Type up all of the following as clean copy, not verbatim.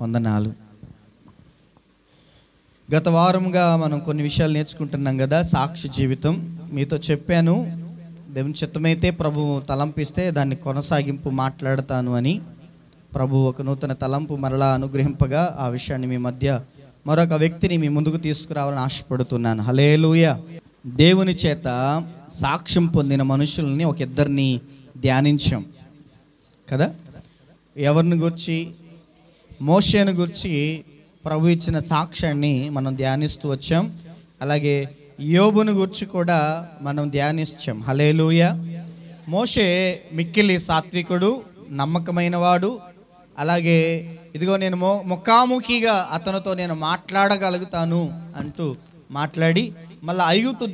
వందనాలు. గత వారంగా మనం కొన్ని విషయాలు నేర్చుకుంటున్నాం కదా. సాక్షి జీవితం మీతో చెప్పాను. దేవుని చిత్తమైతే ప్రభు తలంపిస్తే దాన్ని కొనసాగింపు మాట్లాడతాను అని. ప్రభు ఒక నూతన తలంపు మరలా అనుగ్రహింపగా ఆ విషయాన్ని మీ మధ్య మరొక వ్యక్తిని మీ ముందుకు తీసుకురావాలని ఆశపడుతున్నాను. హల్లెలూయా. దేవుని చేత సాక్ష్యం పొందిన మనుషుల్ని ఒక ఇద్దరిని ధ్యానించాం కదా. ఎవరిని గురించి? మోషేను గురించి ప్రభు ఇచ్చిన సాక్ష్యాన్ని మనం ధ్యానిస్తూ వచ్చాం. అలాగే యోబును గురించి కూడా మనం ధ్యానించాం. హల్లెలూయా. మోషే మిక్కిలి సాత్వికుడు, నమ్మకమైన వాడు. అలాగే ఇదిగో నేను ముఖాముఖిగా అతనితో నేను మాట్లాడగలుగుతాను అంటూ మాట్లాడి మళ్ళీ ఐగుప్తు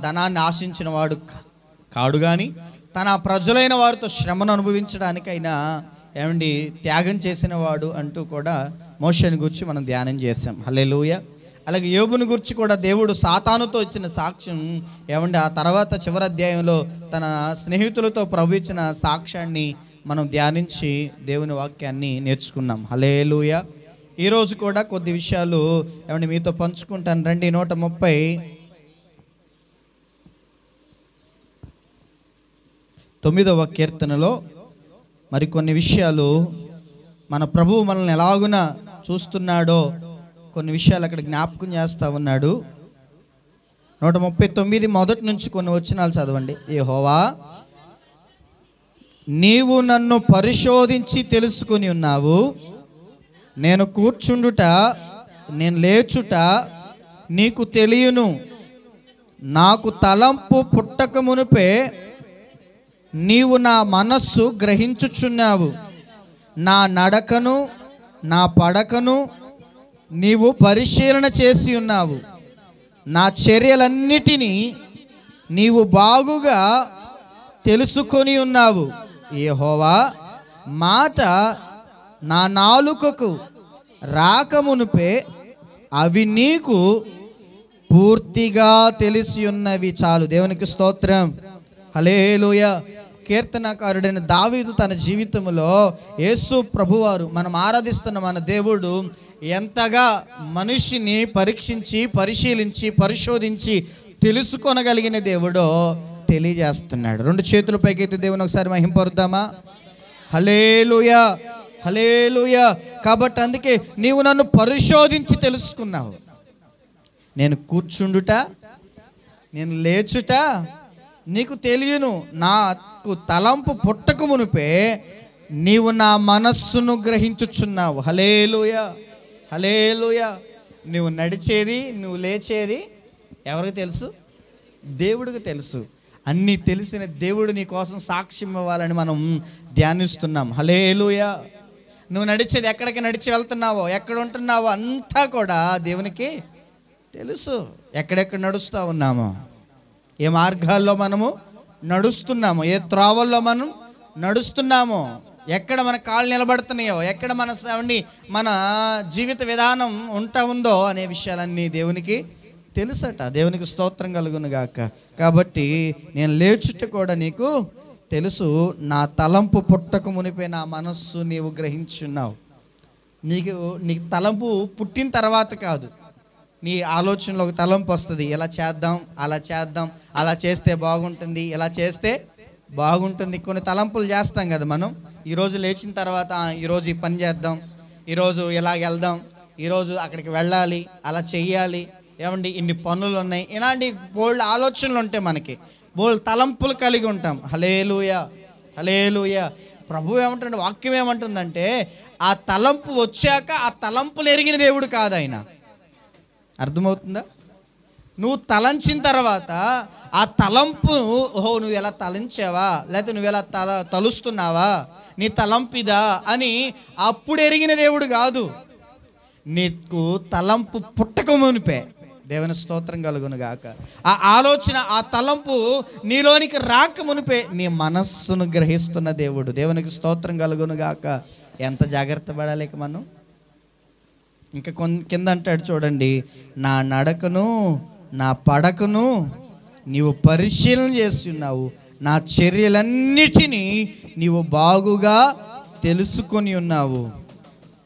ధనాన్ని ఆశించిన వాడు కాడు, కానీ తన ప్రజలైన వారితో శ్రమను అనుభవించడానికైనా త్యాగం చేసిన వాడు అంటూ కూడా మోషేని గురించి మనం ధ్యానం చేసాం. హల్లెలూయా. అలాగే యోబుని గురించి కూడా దేవుడు సాతానుతో ఇచ్చిన సాక్ష్యం ఆ తర్వాత చివరి అధ్యాయంలో తన స్నేహితులతో ప్రభు ఇచ్చిన సాక్ష్యాన్ని మనం ధ్యానించి దేవుని వాక్యాన్ని నేర్చుకున్నాం. హల్లెలూయా. ఈరోజు కూడా కొద్ది విషయాలు మీతో పంచుకుంటాను రండి. 139వ కీర్తనలో మరికొన్ని విషయాలు మన ప్రభువు మనల్ని ఎలాగున చూస్తున్నాడో కొన్ని విషయాలు అక్కడ జ్ఞాపకం చేస్తూ ఉన్నాడు. 139 మొదటి నుంచి కొన్ని వచనాలు చదవండి. యెహోవా, నీవు నన్ను పరిశోధించి తెలుసుకొని ఉన్నావు. నేను కూర్చుండుట, నేను లేచుట నీకు తెలియను. నాకు తలంపు పుట్టక మునుపే నీవు నా మనస్సు గ్రహించుచున్నావు. నా నడకను నా పడకను నీవు పరిశీలన చేసి ఉన్నావు. నా చర్యలన్నిటినీ నీవు బాగుగా తెలుసుకొని ఉన్నావు. యెహోవా, మాట నా నాలుకకు రాకమునుపే అవి నీకు పూర్తిగా తెలిసి ఉన్నవి. చాలు. దేవునికి స్తోత్రం. హల్లెలూయా. కీర్తనకారుడైన దావీదు తన జీవితంలో యేసు ప్రభువారు మనం ఆరాధిస్తున్న మన దేవుడు ఎంతగా మనిషిని పరీక్షించి పరిశీలించి పరిశోధించి తెలుసుకొనగలిగిన దేవుడో తెలియజేస్తున్నాడు. 2 చేతుల పైకైతే దేవుని ఒకసారి మహింపరుద్దామా? హల్లెలూయా, హల్లెలూయా. కాబట్టి అందుకే నీవు నన్ను పరిశోధించి తెలుసుకున్నావు. నేను కూర్చుండుట, నేను లేచుట నీకు తెలియను. నాకు తలంపు పుట్టక మునిపే నీవు నా మనస్సును గ్రహించుచున్నావు. హల్లెలూయా, హల్లెలూయా. నువ్వు నడిచేది, నువ్వు లేచేది ఎవరికి తెలుసు? దేవుడికి తెలుసు. అన్నీ తెలిసిన దేవుడు నీ కోసం సాక్ష్యం ఇవ్వాలని మనం ధ్యానిస్తున్నాం. హల్లెలూయా. నువ్వు నడిచేది, ఎక్కడికి నడిచి వెళ్తున్నావో, ఎక్కడ ఉంటున్నావో అంతా కూడా దేవునికి తెలుసు. ఎక్కడెక్కడ నడుస్తూ ఉన్నామో, ఏ మార్గాల్లో మనము నడుస్తున్నామో, ఏ త్రోవల్లో మనం నడుస్తున్నామో, ఎక్కడ మన కాళ్ళు నిలబడుతున్నాయో, ఎక్కడ మన జీవిత విధానం ఉందో అనే విషయాలన్నీ దేవునికి తెలుసట. దేవునికి స్తోత్రం కలుగును గాక. కాబట్టి నేను లేచుట కూడా నీకు తెలుసు. నా తలంపు పుట్టక మునిపే నా మనస్సు నీవు గ్రహించున్నావు. నీకు తలంపు పుట్టిన తర్వాత కాదు, నీ ఆలోచనలో ఒక తలంపు వస్తుంది. ఇలా చేద్దాం, అలా చేద్దాం, అలా చేస్తే బాగుంటుంది, ఇలా చేస్తే బాగుంటుంది. కొన్ని తలంపులు చేస్తాం కదా మనం. ఈరోజు లేచిన తర్వాత ఈరోజు ఈ పని చేద్దాం, ఈరోజు ఇలాగ వెళ్దాం, ఈరోజు అక్కడికి వెళ్ళాలి, అలా చెయ్యాలి, ఇన్ని పనులు ఉన్నాయి, ఇలాంటి బోల్డ్ ఆలోచనలు ఉంటాయి మనకి, బోల్డ్ తలంపులు కలిగి ఉంటాం. హల్లెలూయా, హల్లెలూయా. ప్రభు ఏమంటాడు, వాక్యం ఏమంటుందంటే ఆ తలంపు వచ్చాక ఆ తలంపులు ఎరిగిన దేవుడు కాదు ఆయన. అర్థమవుతుందా? నువ్వు తలంచిన తర్వాత ఆ తలంపు, ఓహో నువ్వు ఎలా తలంచావా, లేకపోతే నువ్వు ఎలా తలుస్తున్నావా, నీ తలంపిదా అని అప్పుడు ఎరిగిన దేవుడు కాదు. నీకు తలంపు పుట్టక మునిపే, దేవుని స్తోత్రం కలుగును గాక, ఆ ఆలోచన ఆ తలంపు నీలోనికి రాక మునిపే నీ మనస్సును గ్రహిస్తున్న దేవుడు. దేవునికి స్తోత్రం కలుగును గాక. ఎంత జాగ్రత్త పడాలి మనం. ఇంకా కింద అంటాడు చూడండి, నా నడకను నా పడకను నీవు పరిశీలన చేస్తున్నావు, నా చర్యలన్నిటినీ నీవు బాగుగా తెలుసుకొని ఉన్నావు.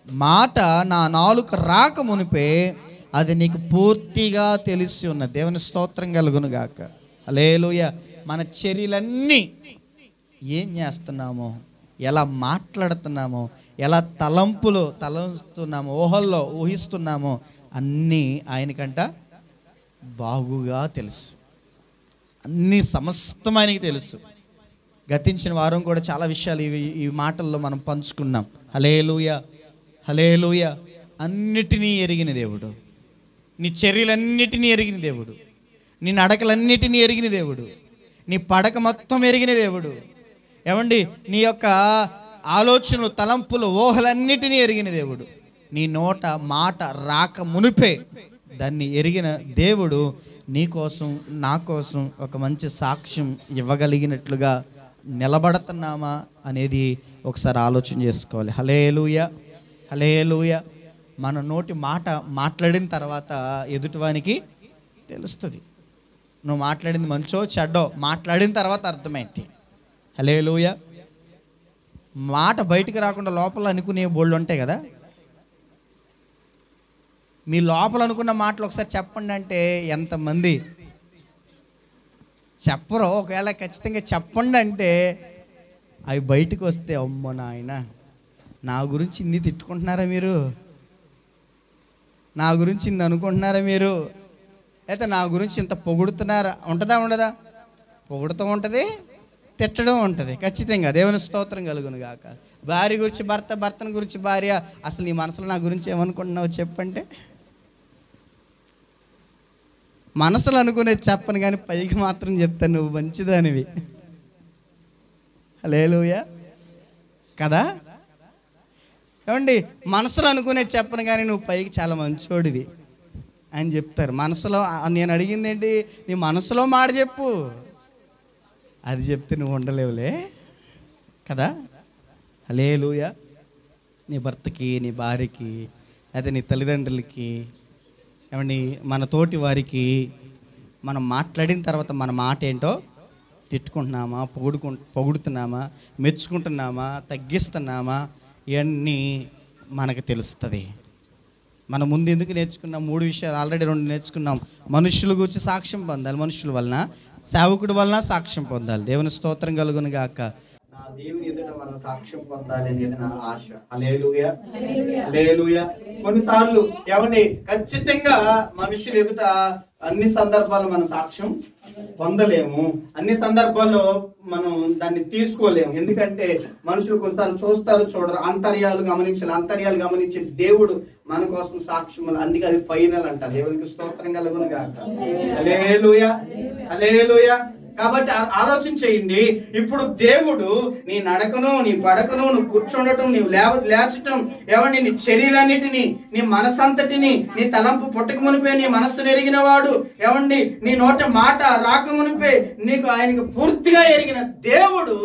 మాట నా నాలుక రాక మునిపే అది నీకు పూర్తిగా తెలిసి ఉన్నది. దేవుని స్తోత్రం కలుగును గాక. హల్లెలూయా. మన చర్యలన్నీ ఏం చేస్తున్నామో, ఎలా మాట్లాడుతున్నామో, ఎలా తలంస్తున్నామో, ఊహల్లో ఊహిస్తున్నామో అన్నీ ఆయనకంట బాగుగా తెలుసు. అన్నీ సమస్తం ఆయనకి తెలుసు. గతించిన వారం కూడా చాలా విషయాలు ఈ మాటల్లో మనం పంచుకున్నాం. హల్లెలూయా, హల్లెలూయా. అన్నిటినీ ఎరిగిన దేవుడు, నీ చర్యలన్నిటినీ ఎరిగిన దేవుడు, నీ నడకలన్నిటినీ ఎరిగిన దేవుడు, నీ పడక మొత్తం ఎరిగిన దేవుడు. ఏమండి, నీ యొక్క ఆలోచనలు, తలంపులు, ఊహలన్నిటినీ ఎరిగిన దేవుడు. నీ నోట మాట రాక మునిపే దాన్ని ఎరిగిన దేవుడు నీ కోసం, నా కోసం ఒక మంచి సాక్ష్యం ఇవ్వగలిగినట్లుగా నిలబడుతున్నామా అనేది ఒకసారి ఆలోచన చేసుకోవాలి. హల్లెలూయా, హల్లెలూయా. మన నోటి మాట మాట్లాడిన తర్వాత ఎదుటివానికి తెలుస్తుంది. నువ్వు మాట్లాడింది మంచో చెడ్డో మాట్లాడిన తర్వాత అర్థమైంది. హల్లెలూయా. మాట బయటికి రాకుండా లోపల అనుకునే బోళ్ళు ఉంటాయి కదా. మీ లోపల అనుకున్న మాటలు ఒకసారి చెప్పండి అంటే ఎంతమంది చెప్పరు? ఒకవేళ ఖచ్చితంగా చెప్పండి అంటే అవి బయటకు వస్తే, అమ్మో నాయన, నా గురించి ఇన్ని తిట్టుకుంటున్నారా మీరు, నా గురించి ఇన్ని అనుకుంటున్నారా మీరు, అయితే నా గురించి ఇంత పొగుడుతున్నారా? ఉంటుందా ఉండదా? పొగుడుతూ ఉంటుంది, తిట్టడం ఉంటుంది ఖచ్చితంగా. దేవుని స్తోత్రం కలుగును గాక. భార్య గురించి భర్త, భర్తను గురించి భార్య, అసలు నీ మనసులో నా గురించి ఏమనుకుంటున్నావు చెప్పంటే, మనసులో అనుకునేది చెప్పను కానీ పైకి మాత్రం చెప్తాను నువ్వు మంచిదానివి. హల్లెలూయా కదా. ఏమండి, మనసులో అనుకునేది చెప్పను కానీ నువ్వు పైకి చాలా మంచోడివి అని చెప్తారు. మనసులో నేను అడిగింది ఏంటి? నీ మనసులో మాట చెప్పు, అది చెప్తే నువ్వు ఉండలేవులే కదా. హల్లెలూయా. నీ భర్తకి, నీ భార్యకి, అయితే నీ తల్లిదండ్రులకి, ఏమండి మన తోటి వారికి మనం మాట్లాడిన తర్వాత మన మాట ఏంటో తిట్టుకుంటున్నామా, పొగుడుతున్నామా, మెచ్చుకుంటున్నామా, తగ్గిస్తున్నామా, ఇవన్నీ మనకు తెలుస్తుంది. మనం ముందు ఎందుకు నేర్చుకున్నాం? 3 విషయాలు ఆల్రెడీ 2 నేర్చుకున్నాం. మనుషుల గురించి సాక్ష్యం పొందాలి, మనుషుల వలన, సేవకుడి వలన సాక్ష్యం పొందాలి. దేవుని స్తోత్రం కలుగును గాక. నా దేవుని ఎదుట మనం సాక్ష్యం పొందాలి అనేది నా ఆశ. హల్లెలూయా, హల్లెలూయా. కొన్నిసార్లు ఏమండి ఖచ్చితంగా మనుషుల ఎదుట అన్ని సందర్భాల్లో మనం సాక్ష్యం పొందలేము, అన్ని సందర్భాల్లో మనం దాన్ని తీసుకోలేము. ఎందుకంటే మనుషులు కొన్నిసార్లు చూస్తారు, చూడరు. అంతర్యాలు గమనించే దేవుడు మన కోసం సాక్ష్యం, అందుకే అది ఫైనల్ అంట. దేవునికి స్తోత్రం కలుగును గాక. హల్లెలూయా, హల్లెలూయా. కాబట్టి ఆలోచన చేయండి. ఇప్పుడు దేవుడు నీ నడకను, నీ పడకను, నువ్వు కూర్చోండటం, నీవు లేచటం, ఏమండి నీ చర్యలన్నిటినీ, నీ మనసంతటిని, నీ తలంపు పుట్టక మునిపే నీ మనస్సును ఎరిగిన వాడు, ఏమండి నీ నోట మాట రాక మునిపే నీకు ఆయనకు పూర్తిగా ఎరిగిన దేవుడు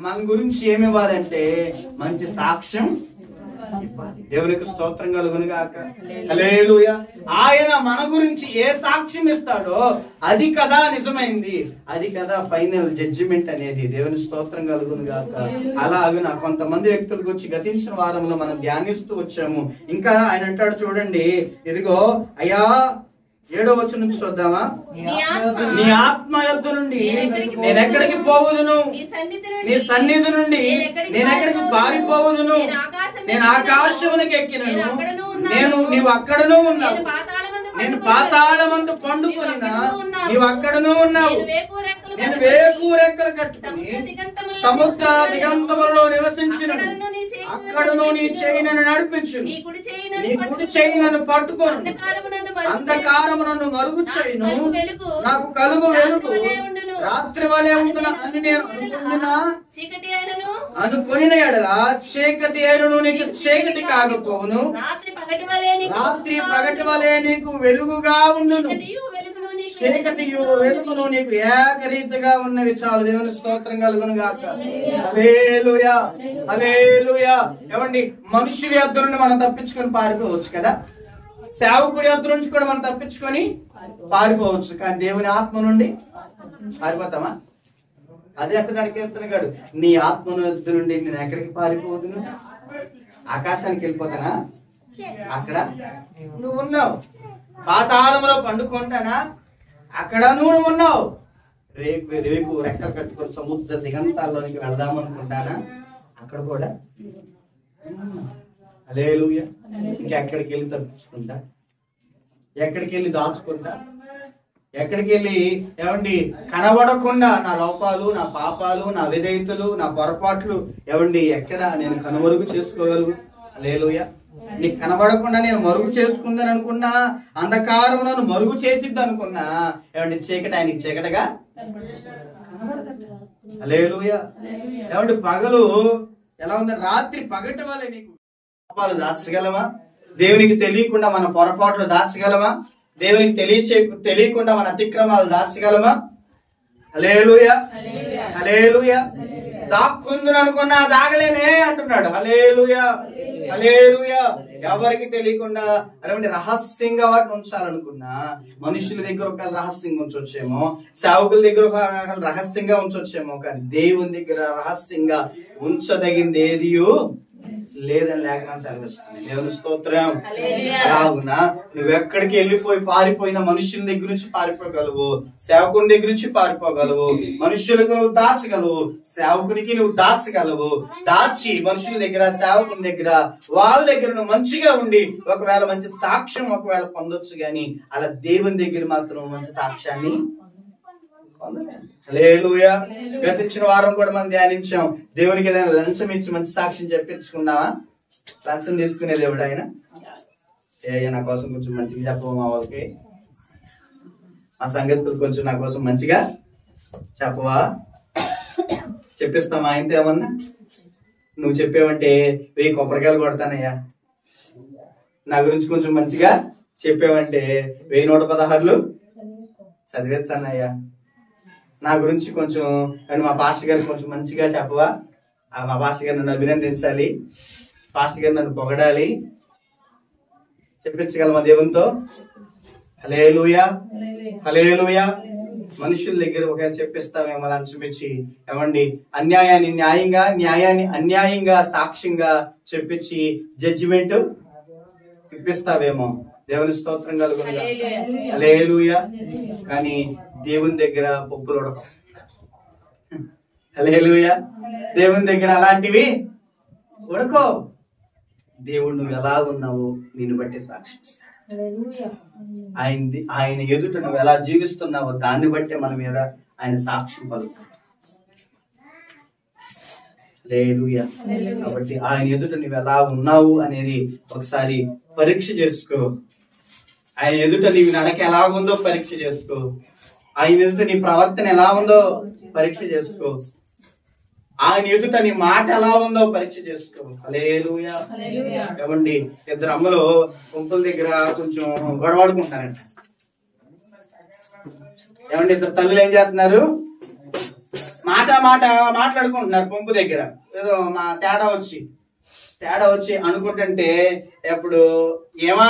మన గురించి ఏమి ఇవ్వాలంటే మంచి సాక్ష్యం ఇవ్వాలి. దేవునికి స్తోత్రం కలుగును గాక. హల్లెలూయా. ఆయన మన గురించి ఏ సాక్ష్యం ఇస్తాడో అది కదా నిజమైంది, అది కదా ఫైనల్ జడ్జిమెంట్ అనేది. దేవుని స్తోత్రం కలుగును గాక. అలాగే నా కొంతమంది వ్యక్తుల గురించి గతించిన వారంలో మనం ధ్యానిస్తూ వచ్చాము. ఇంకా ఆయన అంటాడు చూడండి, ఇదిగో అయ్యా, 7వ వచనం నుంచి చూద్దామా? నీ ఆత్మ యొద్ద నుండి నేను ఎక్కడికి పోవుదును, నీ సన్నిధి నుండి నేను ఎక్కడికి పారిపోవుదును, నేను ఆకాశమునకు ఎక్కినను, నీవు అక్కడనూ ఉన్నావు, నేను పాతాళమందు పండుకొనినా నీవు అక్కడనూ ఉన్నావు, నేను వేకు రెక్కలు కట్టుకుని సముద్ర దిగంతములలో నివసించినను, అక్కడను నీ చేయి నన్ను నడిపించు, నీ కుడి చేయి నన్ను పట్టుకొని, అంధకారము నన్ను మరుగు చేయును, నాకు కలుగు వెలుగు, రాత్రి వలె ఉండున అని నేను అనుకొనిన ఎడల చీకటి అయినను నీకు చీకటి కాకపోవును, రాత్రి పగటి వలె నీకు వెలుగుగా ఉండును, చీకటియు వెలుగును నీకు ఏకరీతిగా ఉన్నవి చాలు. దేవుని స్తోత్రం కలుగును గాక. హల్లెలూయా, హల్లెలూయా. ఏమండి మనుషుల యొద్ద నుండి మనం తప్పించుకొని పారిపోవచ్చు కదా, సేవకుడి యొద్ద నుంచి కూడా మనం తప్పించుకొని పారిపోవచ్చు, కానీ దేవుని ఆత్మ నుండి పారిపోతామా? అదే అంటున్నాడు కీర్తనగాడు, నీ ఆత్మ యొద్ద నుండి నేను ఎక్కడికి పారిపోదును, ఆకాశానికి వెళ్ళిపోతానా? అక్కడ నువ్వు ఉన్నావు. పాతాళంలో పండుకుంటానా? అక్కడ నువ్వు ఉన్నావు. రేపు రెక్కలు కట్టుకొని సముద్ర దిగంతాల్లోనికి వెళదామనుకుంటానా? అక్కడ కూడా హల్లెలూయా. ఇంకెక్కడికి వెళ్ళి తప్పించుకుంటా? ఎక్కడికి వెళ్ళి దాచుకుంటా? ఎక్కడికి వెళ్ళి ఏమండి కనబడకుండా నా లోపాలు, నా పాపాలు, నా విధేయతలు, నా పొరపాట్లు ఏమండి ఎక్కడ నేను కనుమరుగు చేసుకోగలను? హల్లెలూయా. నీకు కనబడకుండా నేను మరుగు చేసుకుందని అనుకున్నా, అంధకారం నన్ను మరుగు చేసిద్ది అనుకున్నా, ఏమండి చీకటి ఆయనకి చీకటిగా హల్లెలూయా. ఏమండి పగలు ఎలా ఉంది? రాత్రి పగటి వల్లే నీకు పాపాలు దాచగలమా? దేవునికి తెలియకుండా మన పొరపాట్లు దాచగలమా? దేవునికి తెలియకుండా మన అతిక్రమాలు దాచగలమా? హల్లెలూయా, హల్లెలూయా. దాక్కుందని అనుకున్నా దాగలేనే అంటున్నాడు. హల్లెలూయా, హల్లెలూయా. ఎవరికి తెలియకుండా అటువంటి రహస్యంగా వాటిని ఉంచాలనుకున్నా, మనుషుల దగ్గర ఒక రహస్యంగా ఉంచొచ్చేమో, సేవకుల దగ్గర ఒక రహస్యంగా ఉంచొచ్చేమో, కానీ దేవుని దగ్గర రహస్యంగా ఉంచదగింది ఏదియో లేదని లేఖనం సెలవిస్తుంది. దేవుని స్తోత్రం. అలాగున నువ్వెక్కడికి వెళ్ళిపోయి పారిపోయిన మనుషుల దగ్గర నుంచి పారిపోగలవు, సేవకుని దగ్గర నుంచి పారిపోగలవు, మనుషులకు నువ్వు దాచగలవు, సేవకునికి నువ్వు దాచగలవు. దాచి మనుషుల దగ్గర, సేవకుని దగ్గర, వాళ్ళ దగ్గర నువ్వు మంచిగా ఉండి ఒకవేళ మంచి సాక్ష్యం ఒకవేళ పొందొచ్చు, గాని అలా దేవుని దగ్గర మాత్రం మంచి సాక్ష్యాన్ని హల్లెలూయా. గతించిన వారం కూడా మనం ధ్యానించాం. దేవునికి ఏదైనా లంచం ఇచ్చి మంచి సాక్ష్యం చెప్పించుకున్నావా? లంచం తీసుకునే దేవుడు ఆయన. నా కోసం కొంచెం మంచిగా చెప్పవు, మా వాళ్ళకి మా సంగతులు కొంచెం నా కోసం మంచిగా చెప్పవా? చెప్పిస్తామా? ఆయనతో ఏమన్నా నువ్వు చెప్పేవంటే 1000 కొబ్బరికాయలు కొడతానయ్యా. నా గురించి కొంచెం మంచిగా చెప్పేవంటే 1116 చదివేస్తానయ్యా. నా గురించి కొంచెం మా పాస్టర్ గారికి కొంచెం మంచిగా చెప్పవా? మా పాస్టర్ గారు నన్ను అభినందించాలి, పాస్టర్ గారు నన్ను పొగడాలి, చెప్పించగలమా దేవునితో? హల్లెలూయా, హల్లెలూయా. మనుషుల దగ్గర ఒకవేళ చెప్పిస్తామేమో లంచం ఇచ్చి, ఏమండి అన్యాయాన్ని న్యాయంగా, న్యాయాన్ని అన్యాయంగా సాక్ష్యంగా చెప్పించి జడ్జిమెంట్ ఇప్పిస్తావేమో. దేవుని స్తోత్రం కలుగునుగా. హల్లెలూయా. కానీ దేవుని దగ్గర పప్పులు ఉడకవు. హల్లెలూయా. దేవుని దగ్గర అలాంటివి ఉడకో. దేవుడు నువ్వు ఎలా ఉన్నావో నిన్ను బట్టి సాక్ష్యం ఇస్తాడు. ఆయన ఎదుట నువ్వు ఎలా జీవిస్తున్నావో దాన్ని బట్టి మన మీద ఆయన సాక్ష్యం పలుకుతాడు. హల్లెలూయా. కాబట్టి ఆయన ఎదుట నువ్వు ఎలా ఉన్నావు అనేది ఒకసారి పరీక్ష చేసుకో. ఆయన ఎదుట నీ నడక ఎలా ఉందో పరీక్ష చేసుకో. ఆయన ఎదుట నీ ప్రవర్తన ఎలా ఉందో పరీక్ష చేసుకో. ఆయన ఎదుట నీ మాట ఎలా ఉందో పరీక్ష చేసుకో. హల్లెలూయా. ఏమండి ఇద్దరు అమ్మలు గుంపుల దగ్గర కొంచెం గొడవాడుకుంటారంట. ఏమండి ఇద్దరు తల్లులు ఏం చేస్తున్నారు? మాట్లాడుకుంటున్నారు పంపు దగ్గర. ఏదో మా తేడా వచ్చి అనుకుంటుంటే ఎప్పుడు ఏమా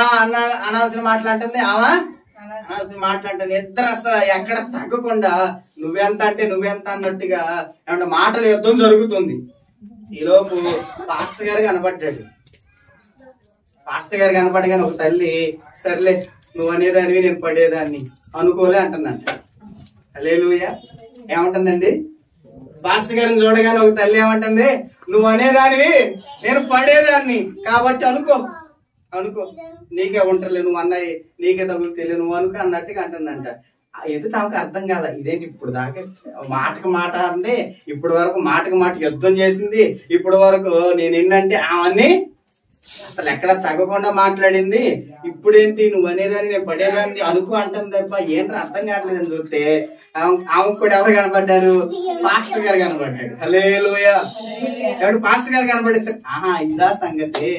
అనాల్సిన మాట్లాడుతుంది, ఆమా అనాల్సిన మాట్లాడుతుంది. ఇద్దరు అసలు ఎక్కడ తగ్గకుండా నువ్వెంత అంటే నువ్వెంత అన్నట్టుగా ఏమంటే మాటల యుద్ధం జరుగుతుంది. ఈలోపు పాస్టర్ గారు కనపడ్డాడు. పాస్టర్ గారు కనపడగానే ఒక తల్లి, సర్లే నువ్వు అనేదానివి నేను పడేదాన్ని అనుకోలే అంటుందంట. హల్లెలూయా. ఏమంటుందండి? పాస్టర్ గారిని చూడగానే ఒక తల్లి ఏమంటుంది? నువ్వు అనేదానివి నేను పడేదాన్ని కాబట్టి అనుకో నీకే ఉంటారులే, నువ్వు అన్నయ్య నీకే తగులుతేలే, నువ్వు అనుకో అన్నట్టుగా అంటుందంట. ఎదుట ఆమెకు అర్థం కాల. ఇదేంటి ఇప్పుడు దాకా మాటకు మాట అంది, ఇప్పటి వరకు మాటకు మాట యుద్ధం చేసింది, ఇప్పటి వరకు నేను ఏంటంటే అవన్నీ అసలు ఎక్కడ తగ్గకుండా మాట్లాడింది, ఇప్పుడేంటి నువ్వు అనేదాన్ని నేను పడేదాన్ని అనుకో అంటుంది తప్ప ఏంటో అర్థం కావట్లేదని చూస్తే ఆమెకు కూడా ఎవరు కనపడ్డారు? పాస్టర్ గారు కనపడ్డాడు. హల్లెలూయా. ఎవరు పాస్టర్ గారు కనపడేసరికి ఆహా ఇదా సంగతి.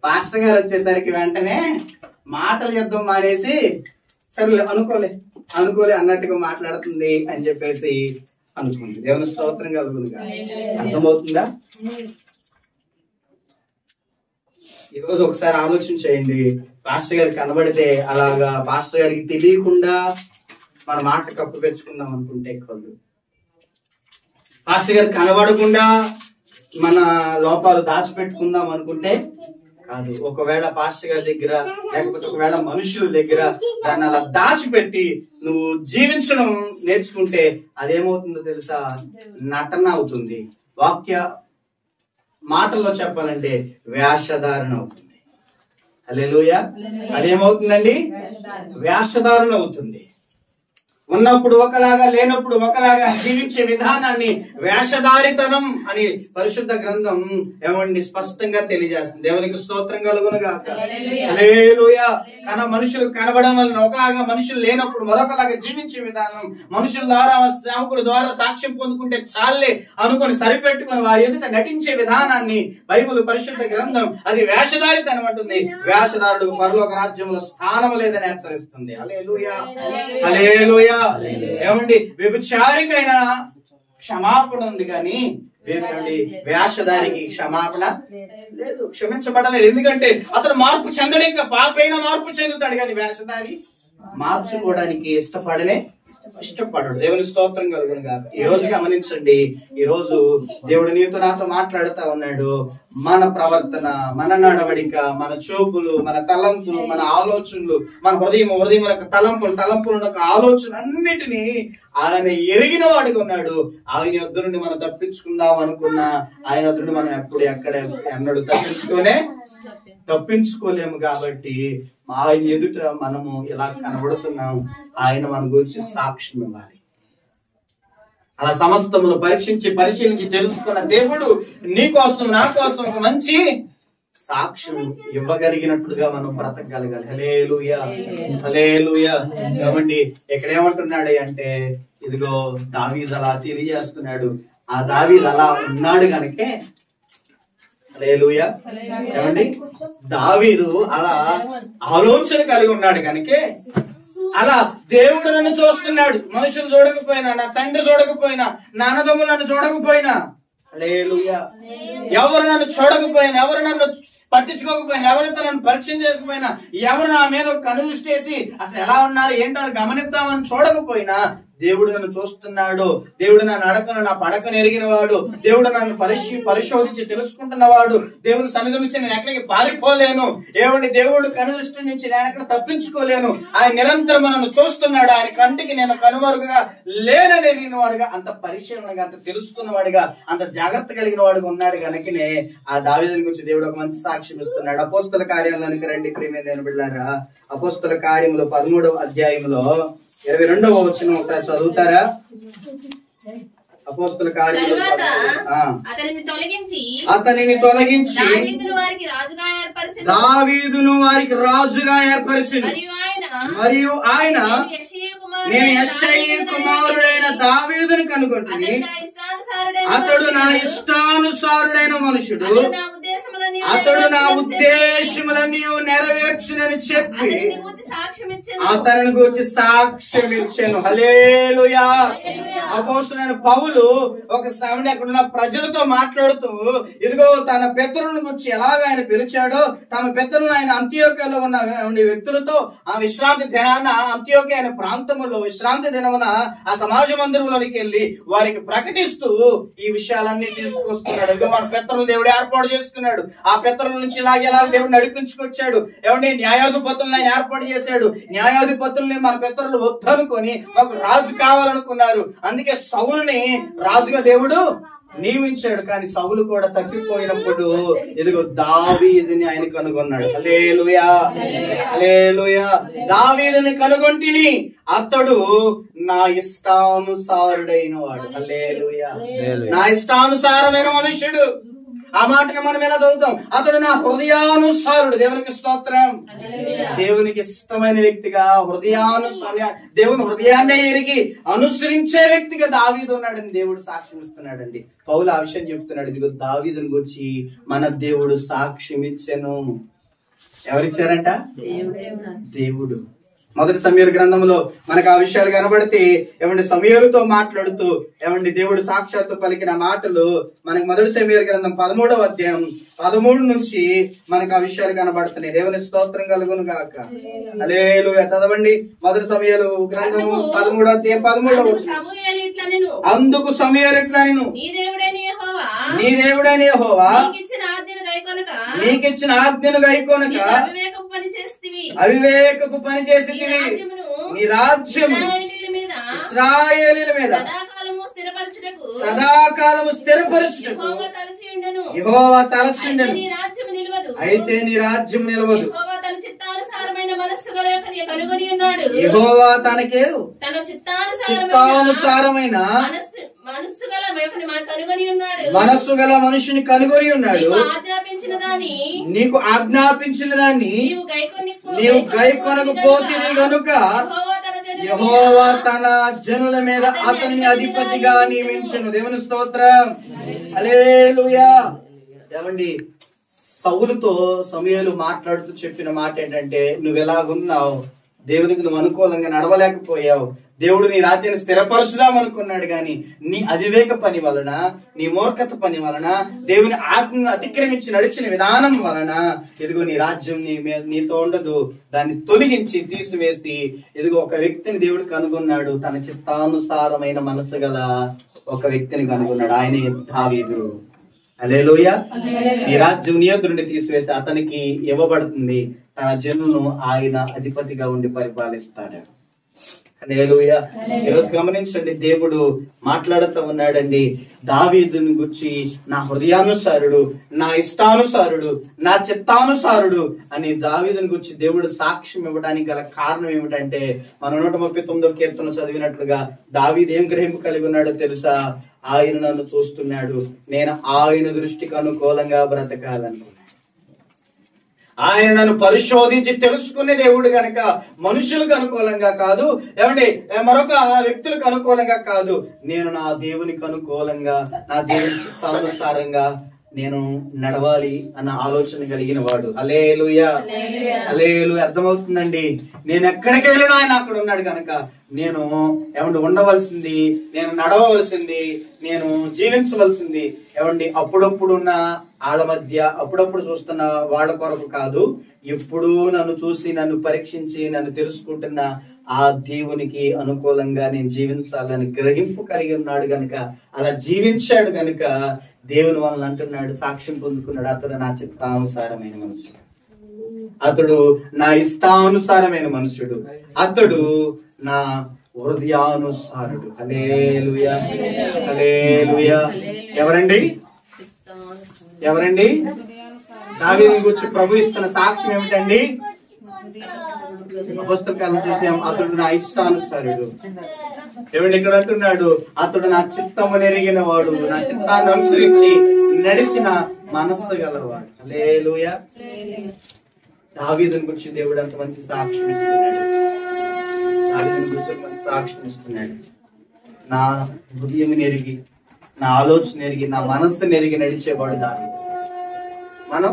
పాస్టర్ గారు వచ్చేసరికి వెంటనే మాటల యుద్ధం మానేసి సరే అనుకోలే అన్నట్టుగా మాట్లాడుతుంది అని చెప్పేసి అనుకుంది. దేవుని స్తోత్రం కలుగునుగా. అర్థమవుతుందా? ఈరోజు ఒకసారి ఆలోచన చేయండి. పాస్టర్ గారికి కనబడితే అలాగా పాస్టర్ గారికి తెలియకుండా మన మాట కప్పు పెంచుకుందాం అనుకుంటే ఎక్కువ. పాస్టర్ గారికి కనబడకుండా మన లోపాలు దాచిపెట్టుకుందాం అనుకుంటే కాదు. ఒకవేళ పాస్టర్ గారి దగ్గర లేకపోతే ఒకవేళ మనుషుల దగ్గర దాన్ని అలా దాచిపెట్టి నువ్వు జీవించడం నేర్చుకుంటే అదేమవుతుందో తెలుసా? నటన అవుతుంది. వాక్య మాటల్లో చెప్పాలంటే వేషధారణ అవుతుంది. హల్లెలూయా. అదేమవుతుందండి? వేషధారణ అవుతుంది. ఉన్నప్పుడు ఒకలాగా లేనప్పుడు ఒకలాగా జీవించే విధానాన్ని వేషధారితనం అని పరిశుద్ధ గ్రంథం ఏమండి స్పష్టంగా తెలియజేస్తుంది. దేవునికి స్తోత్రం కలుగునుగాక. హల్లెలూయా. కానీ మనుషులు కనబడడం వలన ఒకలాగా, మనుషులు లేనప్పుడు మరొకలాగా జీవించే విధానం, మనుషుల ద్వారా సేవకుల ద్వారా సాక్ష్యం పొందుకుంటే చాలే అనుకుని సరిపెట్టుకుని వారి ఎదుట నటించే విధానాన్ని బైబిల్ పరిశుద్ధ గ్రంథం అది వేషధారితనం అంటుంది. వేషధారులకు పరలోక రాజ్యంలో స్థానం లేదని హెచ్చరిస్తుంది. హల్లెలూయా. హల్లెలూయా. ఏమండి వ్యభిచారికైన క్షమాపణ ఉంది కానీ వేషధారికి క్షమాపణ లేదు, క్షమించబడలేదు. ఎందుకంటే అతను మార్పు చెందడు, ఇంకా పాపైన మార్పు చెందుతాడు కానీ వేషధారి మార్చుకోవడానికి ఇష్టపడడు. దేవుని స్తోత్రం కలుగును గాక. ఈ రోజు గమనించండి, ఈ రోజు దేవుడు నీతో నాతో మాట్లాడుతా ఉన్నాడు. మన ప్రవర్తన, మన నడవడిక, మన చూపులు, మన తలంపులు, మన ఆలోచనలు, మన హృదయం యొక్క తలంపుల యొక్క ఆలోచన అన్నిటినీ ఆయన ఎరిగిన వాడిగా ఉన్నాడు. ఆయన యొద్ద నుండి మనం తప్పించుకుందాం అనుకున్నా ఆయన యొద్ద నుండి మనం ఎన్నడూ తప్పించుకోలేము. కాబట్టి ఆయన ఎదుట మనము ఎలా కనబడుతున్నాం, ఆయన మన గురించి సాక్ష్యం ఇవ్వాలి. అలా సమస్తమును పరిశీలించి తెలుసుకున్న దేవుడు నీ కోసం నా కోసం ఒక మంచి సాక్ష్యం ఇవ్వగలిగినట్లుగా మనం బ్రతకగలగాలి. హల్లెలూయా. హల్లెలూయా. ఏమండి ఇక్కడ ఏమంటున్నాడు అంటే, ఇదిగో దావీదు అలా తెలియజేస్తున్నాడు. ఆ దావీదు అలా ఉన్నాడు గనకే, హల్లెలూయా, ఏమండి దావీదు అలా ఆలోచన కలిగి ఉన్నాడు కనుకే అలా దేవుడు నన్ను చూస్తున్నాడు. మనుషులు చూడకపోయినా, నా తండ్రి చూడకపోయినా, నా అన్నదమ్ములు నన్ను చూడకపోయినా, హల్లెలూయా, ఎవరు నన్ను చూడకపోయినా, ఎవరు నన్ను పట్టించుకోకపోయినా, ఎవరితో నన్ను పరీక్ష చేసుకుపోయినా, ఎవరు నా మీద కనుదృష్టి వేసి అసలు ఎలా ఉన్నారు ఏంటో అది గమనిద్దామని చూడకపోయినా, దేవుడు నన్ను చూస్తున్నాడు. దేవుడు నా నడకను, నా పడకను ఎరిగిన వాడు. దేవుడు నన్ను పరిశోధించి తెలుసుకుంటున్నవాడు. దేవుని సన్నిధి నుంచి నేను ఎక్కడికి పారిపోలేను. ఏమండి దేవుడు కనుదృష్టి నుంచి నేను ఎక్కడ తప్పించుకోలేను. ఆయన నిరంతరం నన్ను చూస్తున్నాడు. ఆయన కంటికి నేను కనుమరుగా లేనని ఎరిగిన వాడుగా, అంత పరిశీలనగా, అంత తెలుసుకున్నవాడిగా, అంత జాగ్రత్త కలిగిన వాడుగా ఉన్నాడు కనుకనే ఆ దావీదుని గురించి దేవుడు ఒక మంచి సాక్ష్యం ఇస్తున్నాడు. అపోస్తల కార్యాలయానికి రండి ప్రియమైన బిడ్డలారా. అపోస్తల కార్యములు 13వ అధ్యాయంలో 22వ వచనం ఒకసారి చదువుతారా? అపోస్తల కార్యములు అతనిని తొలగించి దావీదును వారికి రాజుగా ఏర్పరిచింది. మరియు ఆయన నేను యెష్షయి కుమారుడైన దావీదును కనుగొంటిని. అతడు నా ఇష్టానుసారుడైన మనుషుడు, అతడు నా ఉద్దేశములన్నీ నెరవేర్చునని చెప్పి అతని గురించి సాక్ష్యం ఇచ్చాను. హల్లెలూయా. అపోస్తలుడైన పౌలు ఒక సమయంలో అక్కడ ఉన్న ప్రజలతో మాట్లాడుతూ, ఇదిగో తన పితరులను గురించి ఎలాగ ఆయన పిలిచాడో, తన పితరులను ఆయన అంతియోక్యలో ఉన్న వ్యక్తులతో ఆ విశ్రాంతి దినాన, అంతియోక్య అనే ప్రాంతంలో విశ్రాంతి దినమున ఆ సమాజ మందిరంలోనికి వెళ్లి వారికి ప్రకటిస్తూ ఈ విషయాలన్నీ తీసుకొస్తున్నాడు. ఇదిగో మన పితరులు దేవుడు ఏర్పాటు చేసుకున్నాడు. ఆ పితరుల నుంచి ఇలాగ దేవుడు నడిపించుకొచ్చాడు. ఏమండి న్యాయాధిపతులను ఆయన ఏర్పాటు చేశాడు. న్యాయాధిపతుల్ని మన పితరులు వద్దనుకొని ఒక రాజు కావాలనుకున్నారు. అందుకే సౌలుని రాజుగా దేవుడు నియమించాడు. కానీ సౌలు కూడా తప్పిపోయినప్పుడు ఇదిగో దావీదుని ఆయన కనుగొన్నాడు. హల్లెలూయా. హల్లెలూయా. దావీదుని కనుగొంటిని, అతడు నా ఇష్టానుసారుడైన వాడు. హల్లెలూయా. నా ఇష్టానుసారమైన మనుష్యుడు. ఆ మాటను మనం ఎలా చదువుతాం? అతడు నా హృదయానుసారుడు. దేవునికి స్తోత్రం. దేవునికి ఇష్టమైన వ్యక్తిగా, దేవుని హృదయాన్ని ఎరిగి అనుసరించే వ్యక్తిగా దావీదు ఉన్నాడని దేవుడు సాక్ష్యం ఇస్తున్నాడండి. పౌలు ఆ విషయం చెప్తున్నాడు. ఇదిగో దావీదుని గురించి మన దేవుడు సాక్ష్యం ఇచ్చాను. ఎవరిచ్చారంట? దేవుడు. మొదటి సమూయేలు గ్రంథంలో మనకు ఆ విషయాలు కనబడితే, ఏమంటే సమూయేలుతో మాట్లాడుతూ ఏమంటే దేవుడు సాక్షాత్తు పలికిన మాటలు మనకి మొదటి సమూయేలు గ్రంథం 13వ అధ్యాయం 13 నుంచి మనకు ఆ విషయాలు కనబడుతున్నాయి. దేవుని స్తోత్రం కలుగును గాక. హల్లెలూయా. చదవండి మొదటి సమూయేలు గ్రంథము 13వ అధ్యాయం 13వ వచనం. అందుకు సమూయేలు ఇట్లా నేను, నీ దేవుడైన యెహోవా నీకిచ్చిన ఆజ్ఞను గైకొనక అవివేకపు పని చేసితివి. నీ రాజ్యము ఇశ్రాయేలీయుల మీద సదాకాలము స్థిరపరచుటకు యెహోవా తలచుండెను. అయితే నీ రాజ్యం నిలవదు. యెహోవా తనకే చిత్తానుసారమైన మనస్సు గల మనుషుని కనుగొని ఉన్నాడు. నీకు ఆజ్ఞాపించిన దాన్ని నీవు గైకొనకపోతివి గనుక యెహోవా తన జనుల మీద అతనిని అధిపతిగా నియమించును. దేవుని స్తోత్రం. హల్లెలూయా. ఏమండి, సౌలుతో సమూయేలు మాట్లాడుతూ చెప్పిన మాట ఏంటంటే, నువ్వు ఎలాగున్నావు, దేవునికి నువ్వు అనుకూలంగా నడవలేకపోయావు, దేవుడు నీ రాజ్యాన్ని స్థిరపరచుదాం అనుకున్నాడు, గాని నీ అవివేక పని వలన, నీ మూర్ఖత పని వలన, దేవుని ఆజ్ఞను అతిక్రమించి నడిచిన విధానం వలన ఇదిగో నీ రాజ్యం నీతో ఉండదు. దాన్ని తొలగించి తీసివేసి ఇదిగో ఒక వ్యక్తిని దేవుడు కనుగొన్నాడు. తన చిత్తానుసారమైన మనసు గల ఒక వ్యక్తిని కనుగొన్నాడు. ఆయనే దావీదు. హల్లెలూయా. ఈ రాజ్యం నీ యొద్ద నుండి తీసివేసి అతనికి ఇవ్వబడుతుంది. తన జనులను ఆయన అధిపతిగా ఉండి పరిపాలిస్తాడు. హల్లెలూయా. ఈరోజు గమనించండి, దేవుడు మాట్లాడుతూ ఉన్నాడండి. దావీదుని గురించి నా హృదయానుసారుడు, నా ఇష్టానుసారుడు, నా చిత్తానుసారుడు అని దావీదుని గురించి దేవుడు సాక్ష్యం ఇవ్వడానికి గల కారణం ఏమిటంటే, మన 139వ కీర్తన చదివినట్లుగా దావీదు ఏం గ్రహింపు కలిగి ఉన్నాడో తెలుసా? ఆయన నన్ను చూస్తున్నాడు, నేను ఆయన దృష్టికి అనుకూలంగా బ్రతకాలనుకున్నాను. ఆయన నన్ను పరిశోధించి తెలుసుకునే దేవుడు గనక మనుషులకు అనుకూలంగా కాదు, ఏమండి మరొక వ్యక్తులకు అనుకూలంగా కాదు, నేను నా దేవునికి అనుకూలంగా, నా దేవుని చిత్తానుసారంగా నేను నడవాలి అన్న ఆలోచన కలిగిన వాడు. హల్లెలూయా. హల్లెలూయా. అర్థమవుతుందండి. నేను ఎక్కడికి వెళ్ళినా ఆయన అక్కడ ఉన్నాడు కనుక నేను ఏమండి ఉండవలసింది, నేను నడవవలసింది, నేను జీవించవలసింది ఏమండి అప్పుడప్పుడున్న వాళ్ళ మధ్య, అప్పుడప్పుడు చూస్తున్న వాళ్ళ కొరకు కాదు, ఎప్పుడూ నన్ను చూసి నన్ను పరీక్షించి నన్ను తెలుసుకుంటున్న ఆ దేవునికి అనుకూలంగా నేను జీవించాలని గ్రహింపు కలిగి ఉన్నాడు గనుక, అలా జీవించాడు గనుక దేవుని వలన అంటున్నాడు, సాక్ష్యం పొందుకున్నాడు, అతడు నా చిత్తానుసారమైన మనుషుడు, అతడు నా ఇష్టానుసారమైన మనుషుడు, అతడు నా హృదయానుసారుడు. హల్లెలూయా. హల్లెలూయా. ఎవరండి? ఎవరండి? దావీదుని గురించి ప్రభు ఇస్తున్న సాక్ష్యం ఏమిటండి? పుస్తకాలను చూసాం, అతడు నా ఇష్టానుసారుడు. ఏమండి ఇక్కడ అంటున్నాడు, అతడు నా చిత్తము నెరిగిన వాడు, నా చిత్తాన్ని అనుసరించి నడిచిన మనస్సు గలవాడు. హల్లెలూయా. దావీదుని గురించి దేవుడు అంత మంచి సాక్ష్యం ఇస్తున్నాడు. దావీదుని గురించి మంచి సాక్ష్యం ఇస్తున్నాడు. నా హృదయం నెరిగి, నా ఆలోచన ఎరిగి, నా మనస్సు నెరిగి నడిచేవాడు దావీదు. మనం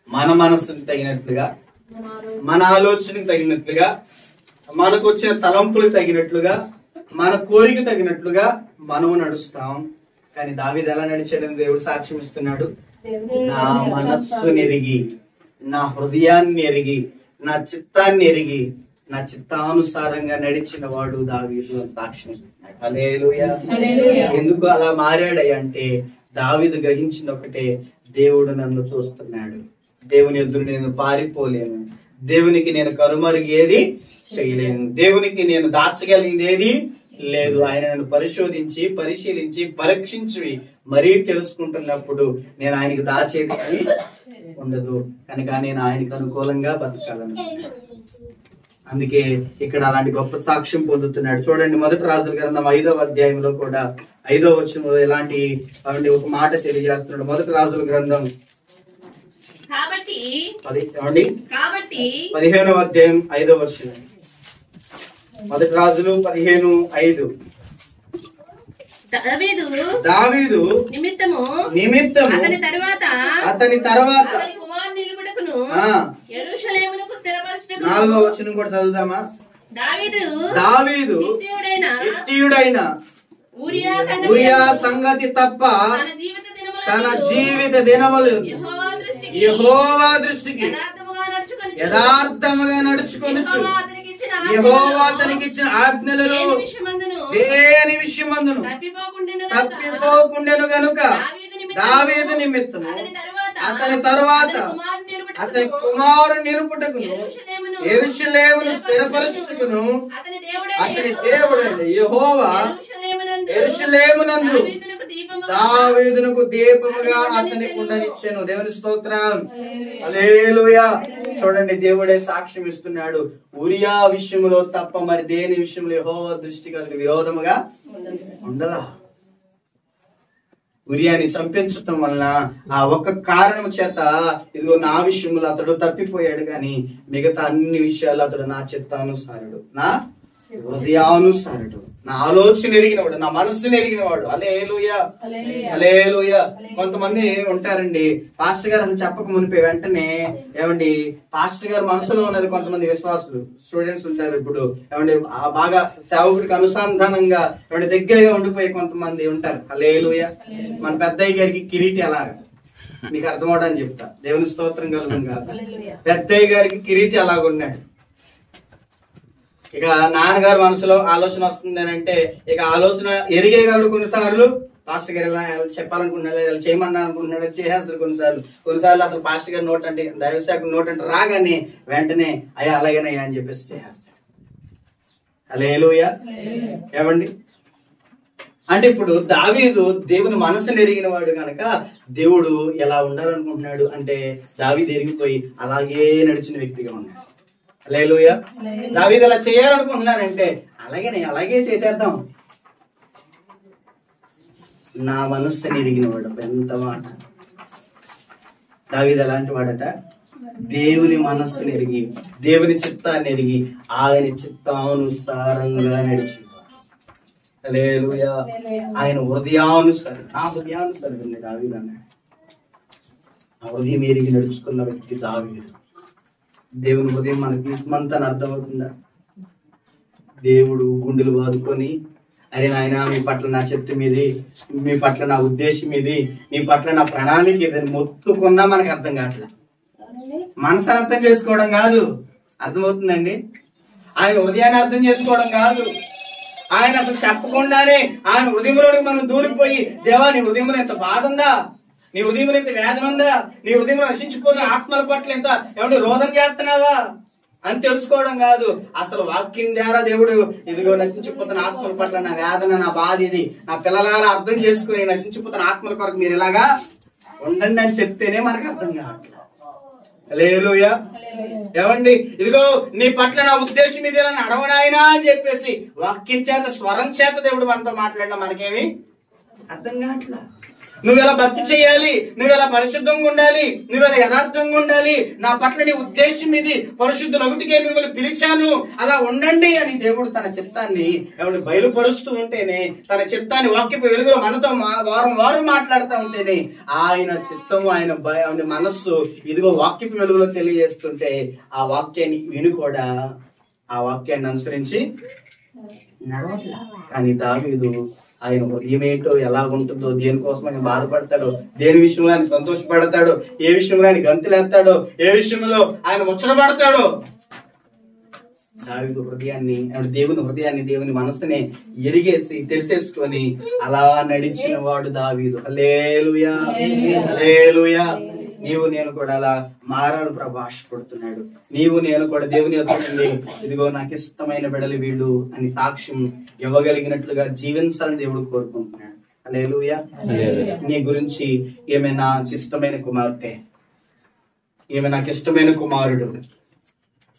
మన మనస్సుకు తగినట్లుగా, మన ఆలోచనకు తగినట్లుగా, మనకు వచ్చిన తలంపులకు తగినట్లుగా, మన కోరిక తగినట్లుగా మనము నడుస్తాం. కానీ దావీదు ఎలా నడిచాడని దేవుడు సాక్ష్యం ఇస్తున్నాడు. నా మనస్సుని ఎరిగి, నా హృదయాన్ని ఎరిగి, నా చిత్తాన్ని ఎరిగి, నా చిత్తానుసారంగా నడిచిన వాడు దావీదు అని సాక్ష్యం ఇస్తున్నాడు. హల్లెలూయా. ఎందుకు అలా మారాడయ్య అంటే, దావీదు గ్రహించింది ఒకటే, దేవుడు నన్ను చూస్తున్నాడు, దేవుని ఎదురు నేను పారిపోలేను, దేవునికి నేను కనుమరుగేది చేయలేను, దేవునికి నేను దాచగలిగింది ఏది లేదు. ఆయన నన్ను పరిశోధించి, పరిశీలించి, పరీక్షించి మరీ తెలుసుకుంటున్నప్పుడు నేను ఆయనకి దాచేది ఉండదు కనుక నేను ఆయనకు అనుకూలంగా బతకాలనుకుంటున్నాను. అందుకే ఇక్కడ అలాంటి గొప్ప సాక్ష్యం పొందుతున్నాడు. చూడండి, 1 రాజుల గ్రంథం 5వ అధ్యాయంలో కూడా 5వ వచనంలో ఎలాంటి ఒక మాట తెలియజేస్తున్నాడు. 1 రాజుల గ్రంథం 15వ అధ్యాయం 5వ వచనం. 1 రాజులు 15:5. దావీదు నిమిత్తము అతని తర్వాత 4వ వచనం కూడా చదువుదామా? దావీదు హిత్తీయుడైన ఊరియా సంగతి తప్ప తన జీవిత దినములు యెహోవా దృష్టికి యథార్థముగా నడుచుకొనుచు యెహోవా అతనికిచ్చిన ఆజ్ఞలలో దేని విషయమందును తప్పిపోకుండెను గనుక దావీదు నిమిత్తము అతని తరువాత అతని కుమారుని నిలుపుటకును యెరూషలేమును స్థిరపరచుటకును అతని దేవుడండి యెహోవా యెరూషలేమునందు దావీదునకు దీపముగా అతనికి ఉండనిచ్చెను. దేవుని స్తోత్రం, హల్లెలూయా. చూడండి, దేవుడే సాక్ష్యం ఇస్తున్నాడు. ఉరియా విషయంలో తప్ప మరి దేని విషయంలో యెహోవా దృష్టికి అతనికి విరోధముగా ఉండలా. ఉరియాని చంపించటం వలన ఆ ఒక్క కారణం చేత ఇదిగో నా విషయంలో అతడు తప్పిపోయాడు, కానీ మిగతా అన్ని విషయాలు అతడు నా చిత్తానుసారుడు, నా హృదయానుసారుడు, నా ఆలోచన ఎరిగినవాడు, నా మనస్సుని ఎరిగినవాడు. హల్లెలూయా, హల్లెలూయా. కొంతమంది ఉంటారండి, పాస్టర్ గారు అసలు చెప్పక మునిపే వెంటనే ఏమండి పాస్టర్ గారు మనసులో ఉన్నది కొంతమంది విశ్వాసులు స్టూడెంట్స్ ఉంటారు. ఇప్పుడు ఏమండి బాగా సేవకుడికి అనుసంధానంగా ఏమంటే దగ్గరగా ఉండిపోయి కొంతమంది ఉంటారు. హల్లెలూయా. మన పెద్దయ్య గారికి కిరీటి అలాగా, మీకు అర్థమవడానికి చెప్తా, దేవుని స్తోత్రం కలుగును గాక. పెద్దయ్య గారికి కిరీటి అలాగున్నాడు. ఇక నాన్నగారు మనసులో ఆలోచన వస్తుంది అని అంటే ఇక ఆలోచన ఎరిగేయగలడు. కొన్నిసార్లు పాస్టర్ గారు ఎలా చెప్పాలనుకుంటున్నాడు, ఇలా చేయమన్నా అనుకుంటున్నాడు, చేసేస్తారు. కొన్నిసార్లు అసలు పాస్టర్ గారి నోట్ అంటే దైవశాఖ నోట్ అంటే రాగానే వెంటనే అయ్యా అలాగేనయ్యా అని చెప్పేసి చేసేస్తాడు. హల్లెలూయా. ఏమండి అంటే ఇప్పుడు దావీదు దేవుని మనసుని ఎరిగిన వాడు కనుక దేవుడు ఎలా ఉండాలనుకుంటున్నాడు అంటే దావీదు ఎరిగిపోయి అలాగే నడిచిన వ్యక్తిగా ఉన్నాడు. హల్లెలూయా. దావీదు అలా చేయాలనుకుంటున్నానంటే అలాగే చేసేద్దాం. నా మనస్సుని ఎరిగిన వాడు, ఎంత మాట. దావీదు ఎలాంటి వాడట? దేవుని మనస్సుని ఎరిగి, దేవుని చిత్తాన్ని ఎరిగి, ఆయన చిత్తానుసారంగా నడిచి. హల్లెలూయా. ఆయన హృదయానుసారం, నా హృదయానుసారం దావీదు అన్నాడు. ఆ హృదయం ఎరిగి నడుచుకున్న వ్యక్తి దావీదు. దేవుని హృదయం మనకి అంతా అర్థమవుతుందా? దేవుడు గుండెలు బాదుకొని అరే నాయన మీ పట్ల నా చిత్తం మీది, మీ పట్ల నా ఉద్దేశం ఇది, మీ పట్ల నా ప్రణాళిక ఇదని మొత్తుకున్నా మనకు అర్థం కావట్లేదు. మనసు అర్థం చేసుకోవడం కాదు, అర్థమవుతుందండి. ఆయన హృదయాన్ని అర్థం చేసుకోవడం కాదు. ఆయన అసలు చెప్పకుండానే ఆయన హృదయంలోకి మనం దూరిపోయి దేవా నీ హృదయంలో ఎంత బాధ ఉందా, నీ హృదయంలో ఎంత వేదన ఉందా, నీ హృదయంలో నశించిపోతున్న ఆత్మల పట్ల ఎంత ఏమంటే రోదన చేస్తున్నావా అని తెలుసుకోవడం కాదు. అసలు వాక్యం ద్వారా దేవుడు ఇదిగో నశించిపోతున్న ఆత్మల పట్ల నా వేదన, నా బాధ ఇది, నా పిల్లలారా అర్థం చేసుకుని నశించిపోతున్న ఆత్మల కొరకు మీరు ఇలాగా ఉండండి అని చెప్తేనే మనకు అర్థం కావట్లేదు. హల్లెలూయా. ఏమండి ఇదిగో నీ పట్ల నా ఉద్దేశం ఇది ఇలా నడవనాయనా అని చెప్పేసి వాక్యం చేత స్వరం చేత దేవుడు మనతో మాట్లాడినా మనకేమి అర్థం కావట్లేదు. నువ్వెలా భక్తి చేయాలి, నువ్వెలా పరిశుద్ధంగా ఉండాలి, నువ్వెలా యథార్థంగా ఉండాలి, నా పట్ల నీ ఉద్దేశం ఇది, పరిశుద్ధులొకటికే మిమ్మల్ని పిలిచాను, అలా ఉండండి అని దేవుడు తన చిత్తాన్ని ఎవడు బయలుపరుస్తూ ఉంటేనే, తన చిత్తాన్ని వాక్యపు వెలుగులో మనతో వారం మాట్లాడుతూ ఉంటేనే ఆయన చిత్తము, ఆయన మనస్సు ఇదిగో వాక్యపు వెలుగులో తెలియజేస్తుంటే ఆ వాక్యాన్ని విని కూడా ఆ వాక్యాన్ని అనుసరించి నడవట్లా. కానీ దావీదు ఆయన హృదయమేంటో ఎలా ఉంటుందో, దేనికోసం ఆయన బాధపడతాడో, దేని విషయంలో ఆయన సంతోషపడతాడో, ఏ విషయంలో ఆయన గంతులేస్తాడో, ఏ విషయంలో ఆయన ముచ్చటపడతాడో, దావీదు హృదయాన్ని దేవుని హృదయాన్ని దేవుని మనసుని ఎరిగేసి తెలిసేసుకొని అలా నడిచిన వాడు దావీదు. హల్లెలూయా, హల్లెలూయా. నీవు నేను కూడా అలా మారాలు ప్రభాషపడుతున్నాడు. నీవు నేను కూడా దేవుని యొద్ద ఇదిగో నాకు ఇష్టమైన బిడ్డలు వీళ్ళు అని సాక్ష్యం ఇవ్వగలిగినట్లుగా జీవించాలని దేవుడు కోరుకుంటున్నాడు. హల్లెలూయా. నీ గురించి ఏమైనా నాకు ఇష్టమైన కుమార్తె, ఏమైనా నాకు ఇష్టమైన కుమారుడు,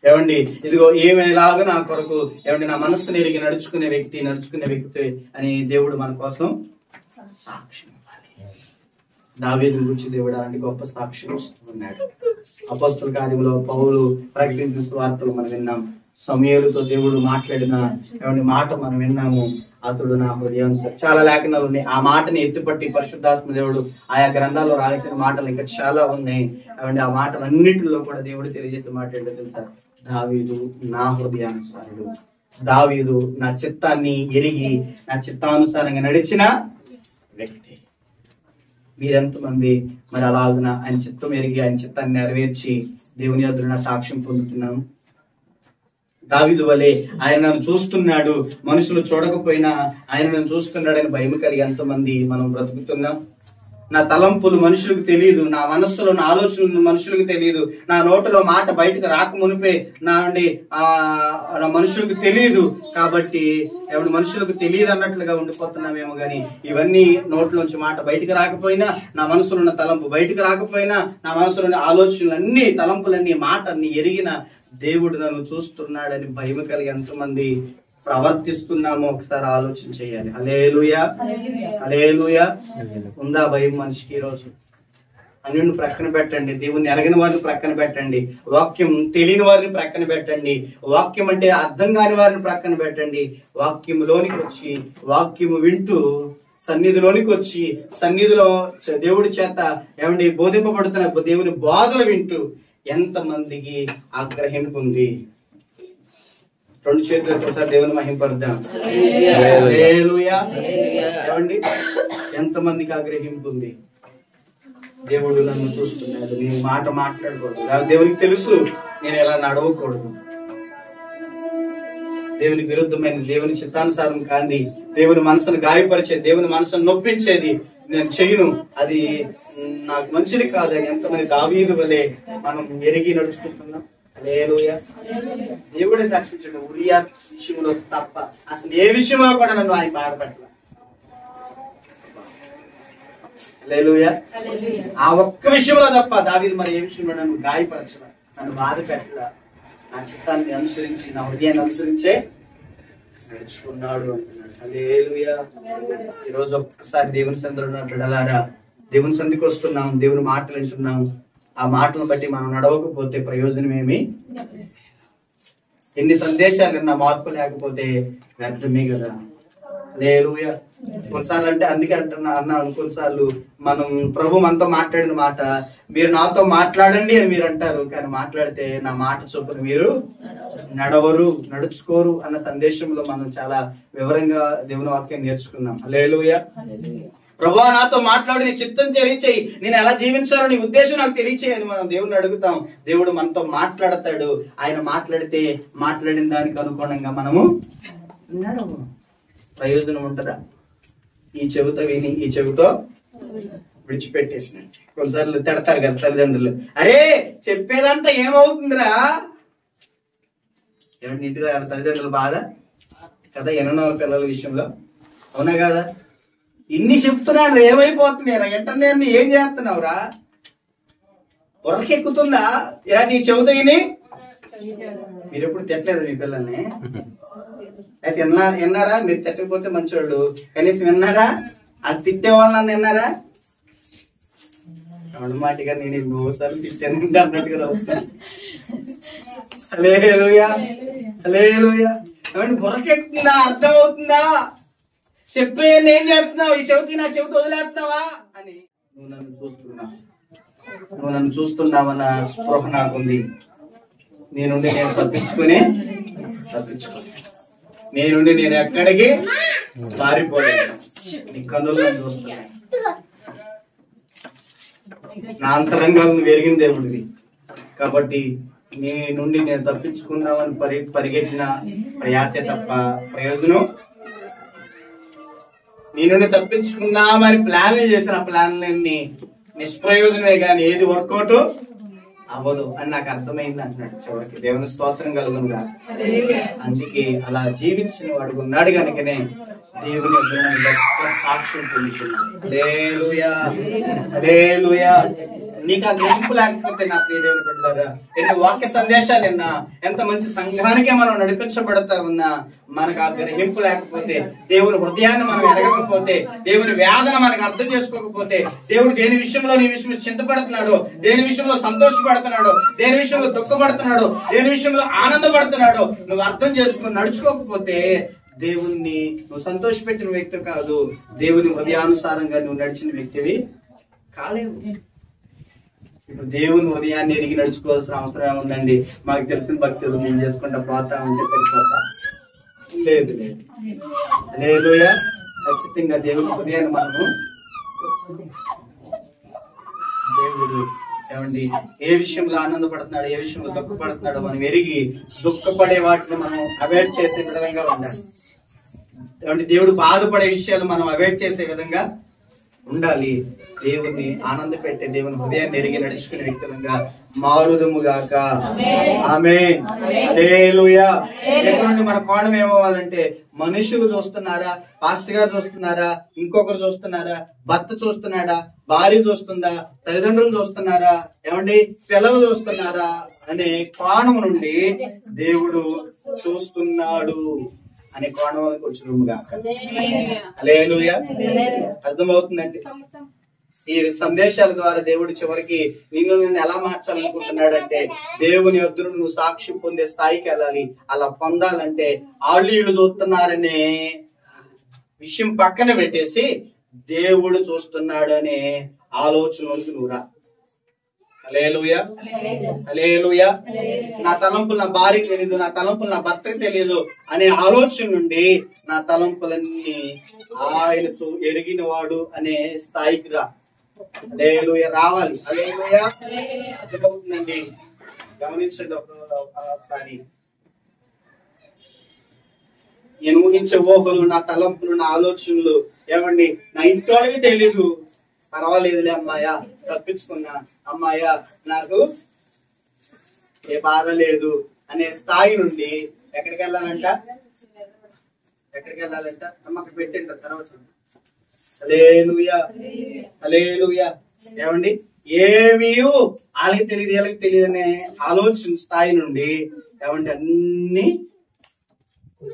ఏమండి ఇదిగో ఏమేలాగా నా కొరకు ఏమండి నా మనస్సుని ఎరిగి నడుచుకునే వ్యక్తి అని దేవుడు మన కోసం సాక్ష్యం. దావీదు గురించి దేవుడు అలాంటి గొప్ప సాక్ష్యం ఇస్తున్నాడు. అపొస్తలుల కార్యములో పౌలు ప్రకటించిన సువార్తలు మనం విన్నాం. సమూయేలుతో దేవుడు మాట్లాడిన మాట మనం విన్నాము. అతడు నా హృదయానుసారి. చాలా లేఖనాలు ఉన్నాయి. ఆ మాటని ఎత్తిపట్టి పరిశుద్ధాత్మ దేవుడు ఆయా గ్రంథాల్లో రాసిన మాటలు ఇంకా చాలా ఉన్నాయి. ఆ మాటలన్నిటిలో కూడా దేవుడు తెలియజేసి మాట్లాడే తెలుసా, దావీదు నా హృదయానుసారుడు, దావీదు నా చిత్తాన్ని ఎరిగి నా చిత్తానుసారంగా నడిచిన వ్యక్తి. మీరెంతమంది మరి అలాగున ఆయన చిత్తం ఎరిగి ఆయన చిత్తాన్ని నెరవేర్చి దేవుని యొద్ద సాక్ష్యం పొందుతున్నాం? దావీదు వలె ఆయన నన్ను చూస్తున్నాడు, మనుషులు చూడకపోయినా ఆయన నన్ను చూస్తున్నాడని భయం కలిగి ఎంతమంది మనం బ్రతుకుతున్నాం? నా తలంపులు మనుషులకు తెలియదు, నా మనస్సులో నా ఆలోచనలు మనుషులకు తెలియదు, నా నోటిలో మాట బయటకు రాకమునిపే నా మనుషులకు తెలియదు. కాబట్టి ఎవరి మనుషులకు తెలియదు అన్నట్లుగా ఉండిపోతున్నామేమో గాని, ఇవన్నీ నోట్లోంచి మాట బయటకు రాకపోయినా, నా మనసులో ఉన్న తలంపు బయటకు రాకపోయినా, నా మనసులో ఉన్న ఆలోచనలన్నీ, తలంపులన్నీ, మాట అన్ని ఎరిగిన దేవుడు నన్ను చూస్తున్నాడని భయం కలిగి ఎంతమంది ప్రవర్తిస్తున్నామో ఒకసారి ఆలోచన చేయాలి. హల్లెలూయా, హల్లెలూయా. ఉందా భయం మనిషికి? ఈరోజు అన్యుని ప్రక్కన పెట్టండి, దేవుని ఎరగని వారిని ప్రక్కన పెట్టండి, వాక్యం తెలియని వారిని ప్రక్కన పెట్టండి, వాక్యం అంటే అర్థం కాని వారిని ప్రక్కన పెట్టండి. వాక్యంలోనికి వచ్చి, వాక్యము వింటూ సన్నిధిలోనికి వచ్చి, సన్నిధిలో దేవుడి చేత బోధింపబడుతున్న దేవుని బోధలు వింటూ ఎంతమందికి ఆగ్రహింపు ఉంది? రెండు చేతులు ఒకసారి దేవుని మహింపరుద్దాం. హల్లెలూయా. ఏమండి, ఎంతమందికి ఆగ్రహింపు ఉంది? దేవుడు నన్ను చూస్తున్నాడు, నేను మాట మాట్లాడకూడదు, దేవునికి తెలుసు నేను ఎలా నడవకూడదు, దేవునికి విరుద్ధమైన, దేవుని చిత్తానుసారం కాండి, దేవుని మనసును గాయపరిచే, దేవుని మనసును నొప్పించేది నేను చెయ్యను, అది నాకు మంచిది కాదని ఎంతమంది దావీదు వలె మనం ఎరిగి నడుచుకుంటున్నాం. హల్లెలూయా. దేవుడే సాక్షించాడు, ఉరియా విషయంలో తప్ప అసలు ఏ విషయంలో కూడా నన్ను ఆయన బాధపడల. హల్లెలూయా. ఆ ఒక్క విషయంలో తప్ప దావీదు మరి ఏ విషయంలో నన్ను గాయపరచల, నన్ను బాధ పెట్టల, నా చిత్తాన్ని అనుసరించి, నా హృదయాన్ని అనుసరించే నడుచుకున్నాడు అంటున్నాడు. హల్లెలూయా. ఈరోజు ఒక్కసారి దేవుని సందులో ఉన్న బిడ్డలారా, దేవుని సంధికి వస్తున్నాం, దేవుని మాటలు వింటున్నాం, ఆ మాటలను బట్టి మనం నడవకపోతే ప్రయోజనం ఏమి? ఎన్ని సందేశాలు విన్నా మార్పు లేకపోతే వ్యర్థమే కదా. హల్లెలూయా. కొన్నిసార్లు అంటే అందుకే అన్నాను, కొన్నిసార్లు మనం ప్రభు మనతో మాట్లాడిన మాట, మీరు నాతో మాట్లాడండి అని మీరు అంటారు, కానీ మాట్లాడితే నా మాట చొప్పున మీరు నడవరు, నడుచుకోరు అన్న సందేశంలో మనం చాలా వివరంగా దేవుని వాక్యం నేర్చుకున్నాం. హల్లెలూయా. ప్రభువా నాతో మాట్లాడు, నీ చిత్తం తెలియచేయి, నేను ఎలా జీవించాలో నీ ఉద్దేశం నాకు తెలియచేయని మనం దేవుడిని అడుగుతాం. దేవుడు మనతో మాట్లాడతాడు. ఆయన మాట్లాడితే మాట్లాడిన దానికి అనుగుణంగా మనము ప్రయోజనం ఉంటుందా? ఈ చెవితో విని ఈ చెవితో విడిచిపెట్టేసిన. కొన్నిసార్లు తిడతారు కదా తల్లిదండ్రులు, అరే చెప్పేదంతా ఏమవుతుందిరా. ఏమంటే ఇంటి దగ్గర తల్లిదండ్రులు బాధ కదా ఎన్నో పిల్లల విషయంలో, అవునా కదా? ఇన్ని చెప్తున్నాను, ఏమైపోతున్నారా? ఎంటనే ఏం చేస్తున్నావురా? పొరకెక్కుతుందా? ఇలా నీ చెబుతా విని మీరు ఎప్పుడు తిట్టలేదు మీ పిల్లల్ని? అయితే విన్నారా? మీరు తిట్టకపోతే మంచివాళ్ళు, కనీసం విన్నారా? అది తిట్టే వాళ్ళని విన్నారా? మాటిగా నేను 3 సార్లు తిట్టాను అన్నట్టుగా రావుతాను. హల్లెలూయా, హల్లెలూయా. ఏమంటే బుర్రకెక్కుతుందా? అర్థం అవుతుందా? చెప్పే ఏం చేస్తున్నావు? ఈ చెవితి నా చెవితి వదిలేస్తున్నావా అని నువ్వు నన్ను చూస్తున్నావన్న స్పృహ నాకుంది. నేనుండి నేను తప్పించుకో, నేనుండి నేను ఎక్కడికి పారిపోలేదు. నీ కన్నులు నన్ను చూస్తున్నా. నా అంతరంగాలను వెరిగిన దేవుడివి కాబట్టి నీ నుండి నేను తప్పించుకుందామని పరిగెట్టిన ప్రయాసే తప్ప ప్రయోజనం, నీ నుండి తప్పించుకుందామని ప్లాన్లు చేసిన ప్లాన్లన్నీ నిష్ప్రయోజనమే కానీ ఏది వర్కౌట్ అవ్వదు అని నాకు అర్థమైంది అంటున్నాడు చివరికి. దేవుని స్తోత్రం కలుగునుగా. అందుకే అలా జీవించిన వాడు ఉన్నాడు కనుకనే దేవుని సాక్ష్యం పొందుతున్నాడు. హల్లెలూయా, హల్లెలూయా. నీకు ఆ గ్రహింపు లేకపోతే నా ప్రియ దేవుని బిడ్డలారా, ఎన్ని వాక్య సందేశాలు విన్నా, ఎంత మంచి సంఘానికే మనం నడిపించబడతా ఉన్నా, మనకు ఆ గ్రహింపు లేకపోతే, దేవుని హృదయాన్ని మనం ఎరగకపోతే, దేవుని వేదన మనకు అర్థం చేసుకోకపోతే, దేవుడు దేని విషయంలో నీ విషయంలో చింతపడుతున్నాడు, దేని విషయంలో సంతోషపడుతున్నాడు, దేని విషయంలో దుఃఖపడుతున్నాడు, దేని విషయంలో ఆనందపడుతున్నాడు నువ్వు అర్థం చేసుకుని నడుచుకోకపోతే దేవుణ్ణి నువ్వు సంతోషపెట్టిన వ్యక్తి కాదు, దేవుని హృదయానుసారంగా నువ్వు నడిచిన వ్యక్తివి కాలేవు. ఇప్పుడు దేవుని హృదయాన్ని ఎరిగి నడుచుకోవాల్సిన అవసరం ఏముందండి? మాకు తెలిసిన భక్తులు మేము చేసుకుంటా పోతా ఉంటే సరిపోతా? లేదు లేదు. హల్లెలూయా. ఖచ్చితంగా దేవుని హృదయాన్ని మనము దేవుడు ఏమండి ఏ విషయంలో ఆనందపడుతున్నాడు, ఏ విషయంలో దుఃఖపడుతున్నాడో మనం ఎరిగి దుఃఖపడే వాటిని మనం అవాయిడ్ చేసే విధంగా ఉండాలి. ఏమంటే దేవుడు బాధపడే విషయాలు మనం అవాయిడ్ చేసే విధంగా ఉండాలి. దేవుణ్ణి ఆనంద పెట్టే, దేవుని హృదయాన్ని ఎరిగి నడుచుకునే వ్యక్తులంగా మారుదుము గాక. ఆమేన్. హల్లెలూయా. దగ్గర నుండి మన కోణం ఏమవ్వాలంటే, మనుషులు చూస్తున్నారా, పాస్టర్ గారు చూస్తున్నారా, ఇంకొకరు చూస్తున్నారా, భర్త చూస్తున్నాడా, భార్య చూస్తుందా, తల్లిదండ్రులు చూస్తున్నారా, ఏమండి పిల్లలు చూస్తున్నారా అనే కోణం నుండి దేవుడు చూస్తున్నాడు అనే కోణంలోకి వచ్చినము గాక. హల్లెలూయా. అర్థమవుతుందండి? ఈ సందేశాల ద్వారా దేవుడు చివరికి నిన్ను ఎలా మార్చాలనుకుంటున్నాడంటే, దేవుని ఎదురు నువ్వు సాక్ష్యం పొందే స్థాయికి వెళ్ళాలి. అలా పొందాలంటే ఆళ్ళు చూస్తున్నారనే విషయం పక్కన పెట్టేసి దేవుడు చూస్తున్నాడు అనే ఆలోచనలోకి నువ్వు రా. హల్లెలూయా. హల్లెలూయా. నా తలంపులు నా భార్యకి తెలియదు, నా తలంపులు నా భర్తకి తెలియదు అనే ఆలోచన నుండి నా తలంపులన్నీ ఆయన ఎరిగిన వాడు అనే స్థాయికి రా. హల్లెలూయా. రావాలి. హల్లెలూయా. అర్థమవుతుందండి? గమనించండి ఒకసారి. నేను ఊహించే ఊహలు, నా తలంపులు, నా ఆలోచనలు, ఏమండి నా ఇంట్లోకి తెలీదు, పర్వాలేదులే అమ్మాయా, తప్పించుకున్నా, అమ్మాయా నాకు ఏ బాధ లేదు అనే స్థాయి నుండి ఎక్కడికి వెళ్ళాలంట? ఎక్కడికి వెళ్ళాలంట? అమ్మకి పెట్టండి తర్వాత. హల్లెలూయా. హల్లెలూయా. ఏమండి ఏమీ వాళ్ళకి తెలియదు, వీళ్ళకి తెలియదు అనే ఆలోచన స్థాయి నుండి ఏమండి అన్ని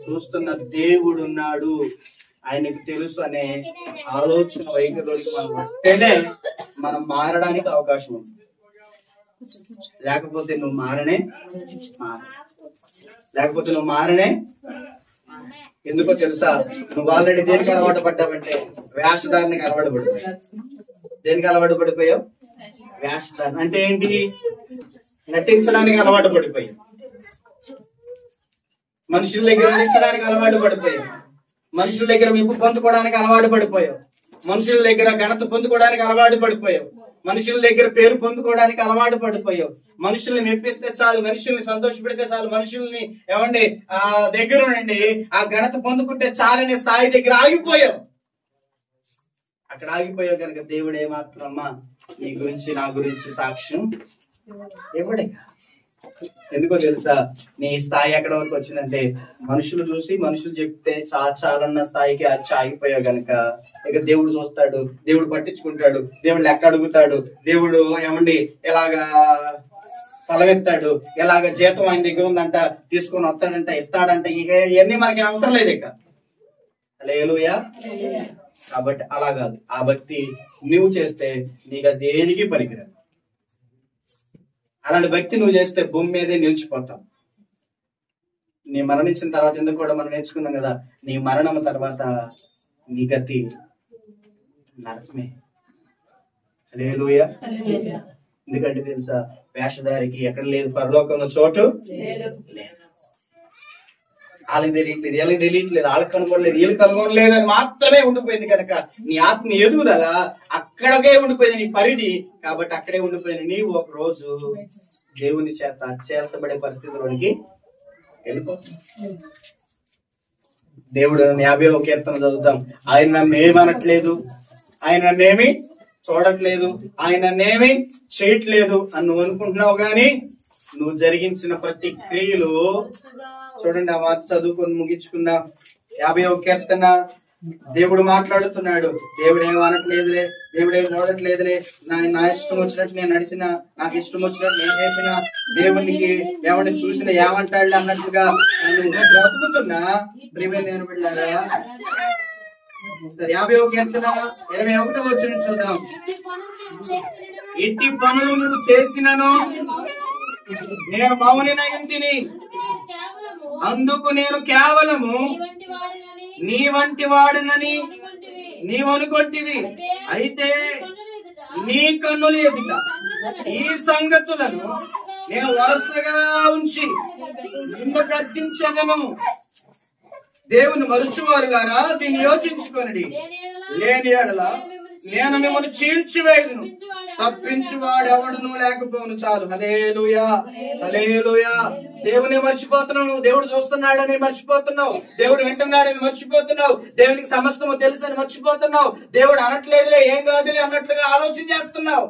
చూస్తున్న దేవుడు ఉన్నాడు, ఆయనకు తెలుసు అనే ఆలోచన వైఖరిలోకి మనం వస్తేనే మనం మారడానికి అవకాశం ఉంది. లేకపోతే నువ్వు మారనే ఎందుకో తెలుసా? నువ్వు ఆల్రెడీ దేనికి అలవాటు పడ్డావంటే వేషధారణకి అలవాటు పడిపోయావు. దేనికి అలవాటు పడిపోయావు? వేషధారణ అంటే ఏంటి? నటించడానికి అలవాటు పడిపోయావు. మనుషుల దగ్గర నటించడానికి అలవాటు పడిపోయావు. మనుషుల దగ్గర మెప్పు పొందుకోవడానికి అలవాటు పడిపోయావు. మనుషుల దగ్గర ఘనత పొందుకోవడానికి అలవాటు పడిపోయావు. మనుషుల దగ్గర పేరు పొందుకోవడానికి అలవాటు పడిపోయావు. మనుషుల్ని మెప్పిస్తే చాలు, మనుషుల్ని సంతోష పెడితే చాలు, మనుషుల్ని ఏమండి ఆ దగ్గర నుండి ఆ ఘనత పొందుకుంటే చాలనే స్థాయి దగ్గర ఆగిపోయావు. అక్కడ ఆగిపోయావు కనుక దేవుడు ఏమాత్రం అమ్మా నీ గురించి నా గురించి సాక్ష్యం ఇవ్వడే. ఎందుకో తెలుసా? నీ స్థాయి ఎక్కడ వరకు వచ్చిందంటే మనుషులు చూసి మనుషులు చెప్తే చాలన్న స్థాయికి ఆగిపోయావు గనక ఇక దేవుడు చూస్తాడు, దేవుడు పట్టించుకుంటాడు, దేవుడు లెక్క అడుగుతాడు, దేవుడు ఏమండి ఎలాగా తలవెత్తాడు, ఎలాగ జీతం ఆయన దగ్గర ఉందంట తీసుకొని వస్తాడంట, ఇస్తాడంట, ఇక ఇవన్నీ మనకి అవసరం లేదు ఇక. హల్లెలూయా. కాబట్టి అలా కాదు, ఆ భక్తి నువ్వు చేస్తే నీకు దేనికి పనికిరాదు. అలాంటి భక్తి నువ్వు చేస్తే భూమి మీదే నిలిచిపోతావు. నీ మరణించిన తర్వాత ఎందుకు కూడా మనం నేర్చుకున్నాం కదా, నీ మరణం తర్వాత నీ గతి నరకమే. హల్లెలూయా. ఎందుకంటే తెలుసా? వేషధారికి ఎక్కడ లేదు పరలోకంలో చోటు లేదు. వాళ్ళకి తెలియట్లేదు, వీళ్ళకి తెలియట్లేదు, వాళ్ళకి కనుగొనలేదు, వీళ్ళకి కనుగొనలేదు అని మాత్రమే ఉండిపోయింది కనుక నీ ఆత్మ ఎదుగుదల అక్కడికే ఉండిపోయింది, నీ పరిధి. కాబట్టి అక్కడే ఉండిపోయింది. నీవు ఒక రోజు దేవుని చేత చేర్చబడే పరిస్థితిలోనికి వెళ్ళిపోతుంది. దేవుడు 50వ కీర్తన చదువుతాం. ఆయన నన్ను ఏమనట్లేదు, ఆయన నన్నేమి చూడట్లేదు, ఆయన నన్నేమి చేయట్లేదు అని నువ్వు అనుకుంటున్నావు. గాని నువ్వు జరిగించిన ప్రతి క్రియలు చూడండి. ఆ మాట చదువుకొని ముగించుకుందాం. 50వ కీర్తన. దేవుడు మాట్లాడుతున్నాడు. దేవుడు ఏం అనట్లేదులే, దేవుడు ఏం చూడట్లేదులే, నా ఇష్టం వచ్చినట్టు నేను నడిచిన, నాకు ఇష్టం వచ్చినట్టు నేను చేసిన, దేవునికి ఎవరిని చూసినా ఏమంటాడులే అన్నట్టుగా నువ్వు బ్రతుకుతున్నా. ప్రియమైన దేవుని బిడ్డలారా, సరే 50వ కీర్తన 21వ వచనం చూద్దాం. ఇట్టి పనులు నువ్వు చేసినను నేను మౌనినై ఉంటిని, అందుకు నేను కేవలము నీ వంటి వాడినని నీవనుకొంటివి. అయితే నీ కన్నుల ఎదుట ఈ సంగతులను నేను వరుసగా ఉంచి నిన్ను గద్దించదను. దేవుని మరుచువారులారా దీన్ని యోచించుకొనిడి. లేని యెడల నేను మిమ్మల్ని చీల్చివేయుదును, తప్పించువాడు ఎవడును లేకపోను. చాలు. హల్లెలూయా. హల్లెలూయా. దేవుని మర్చిపోతున్నావు, దేవుడు చూస్తున్నాడని మర్చిపోతున్నావు, దేవుడు వింటున్నాడని మర్చిపోతున్నావు, దేవునికి సమస్తము తెలుసని మర్చిపోతున్నావు, దేవుడు అనట్లేదులే ఏం కాదులే అన్నట్లుగా ఆలోచన చేస్తున్నావు.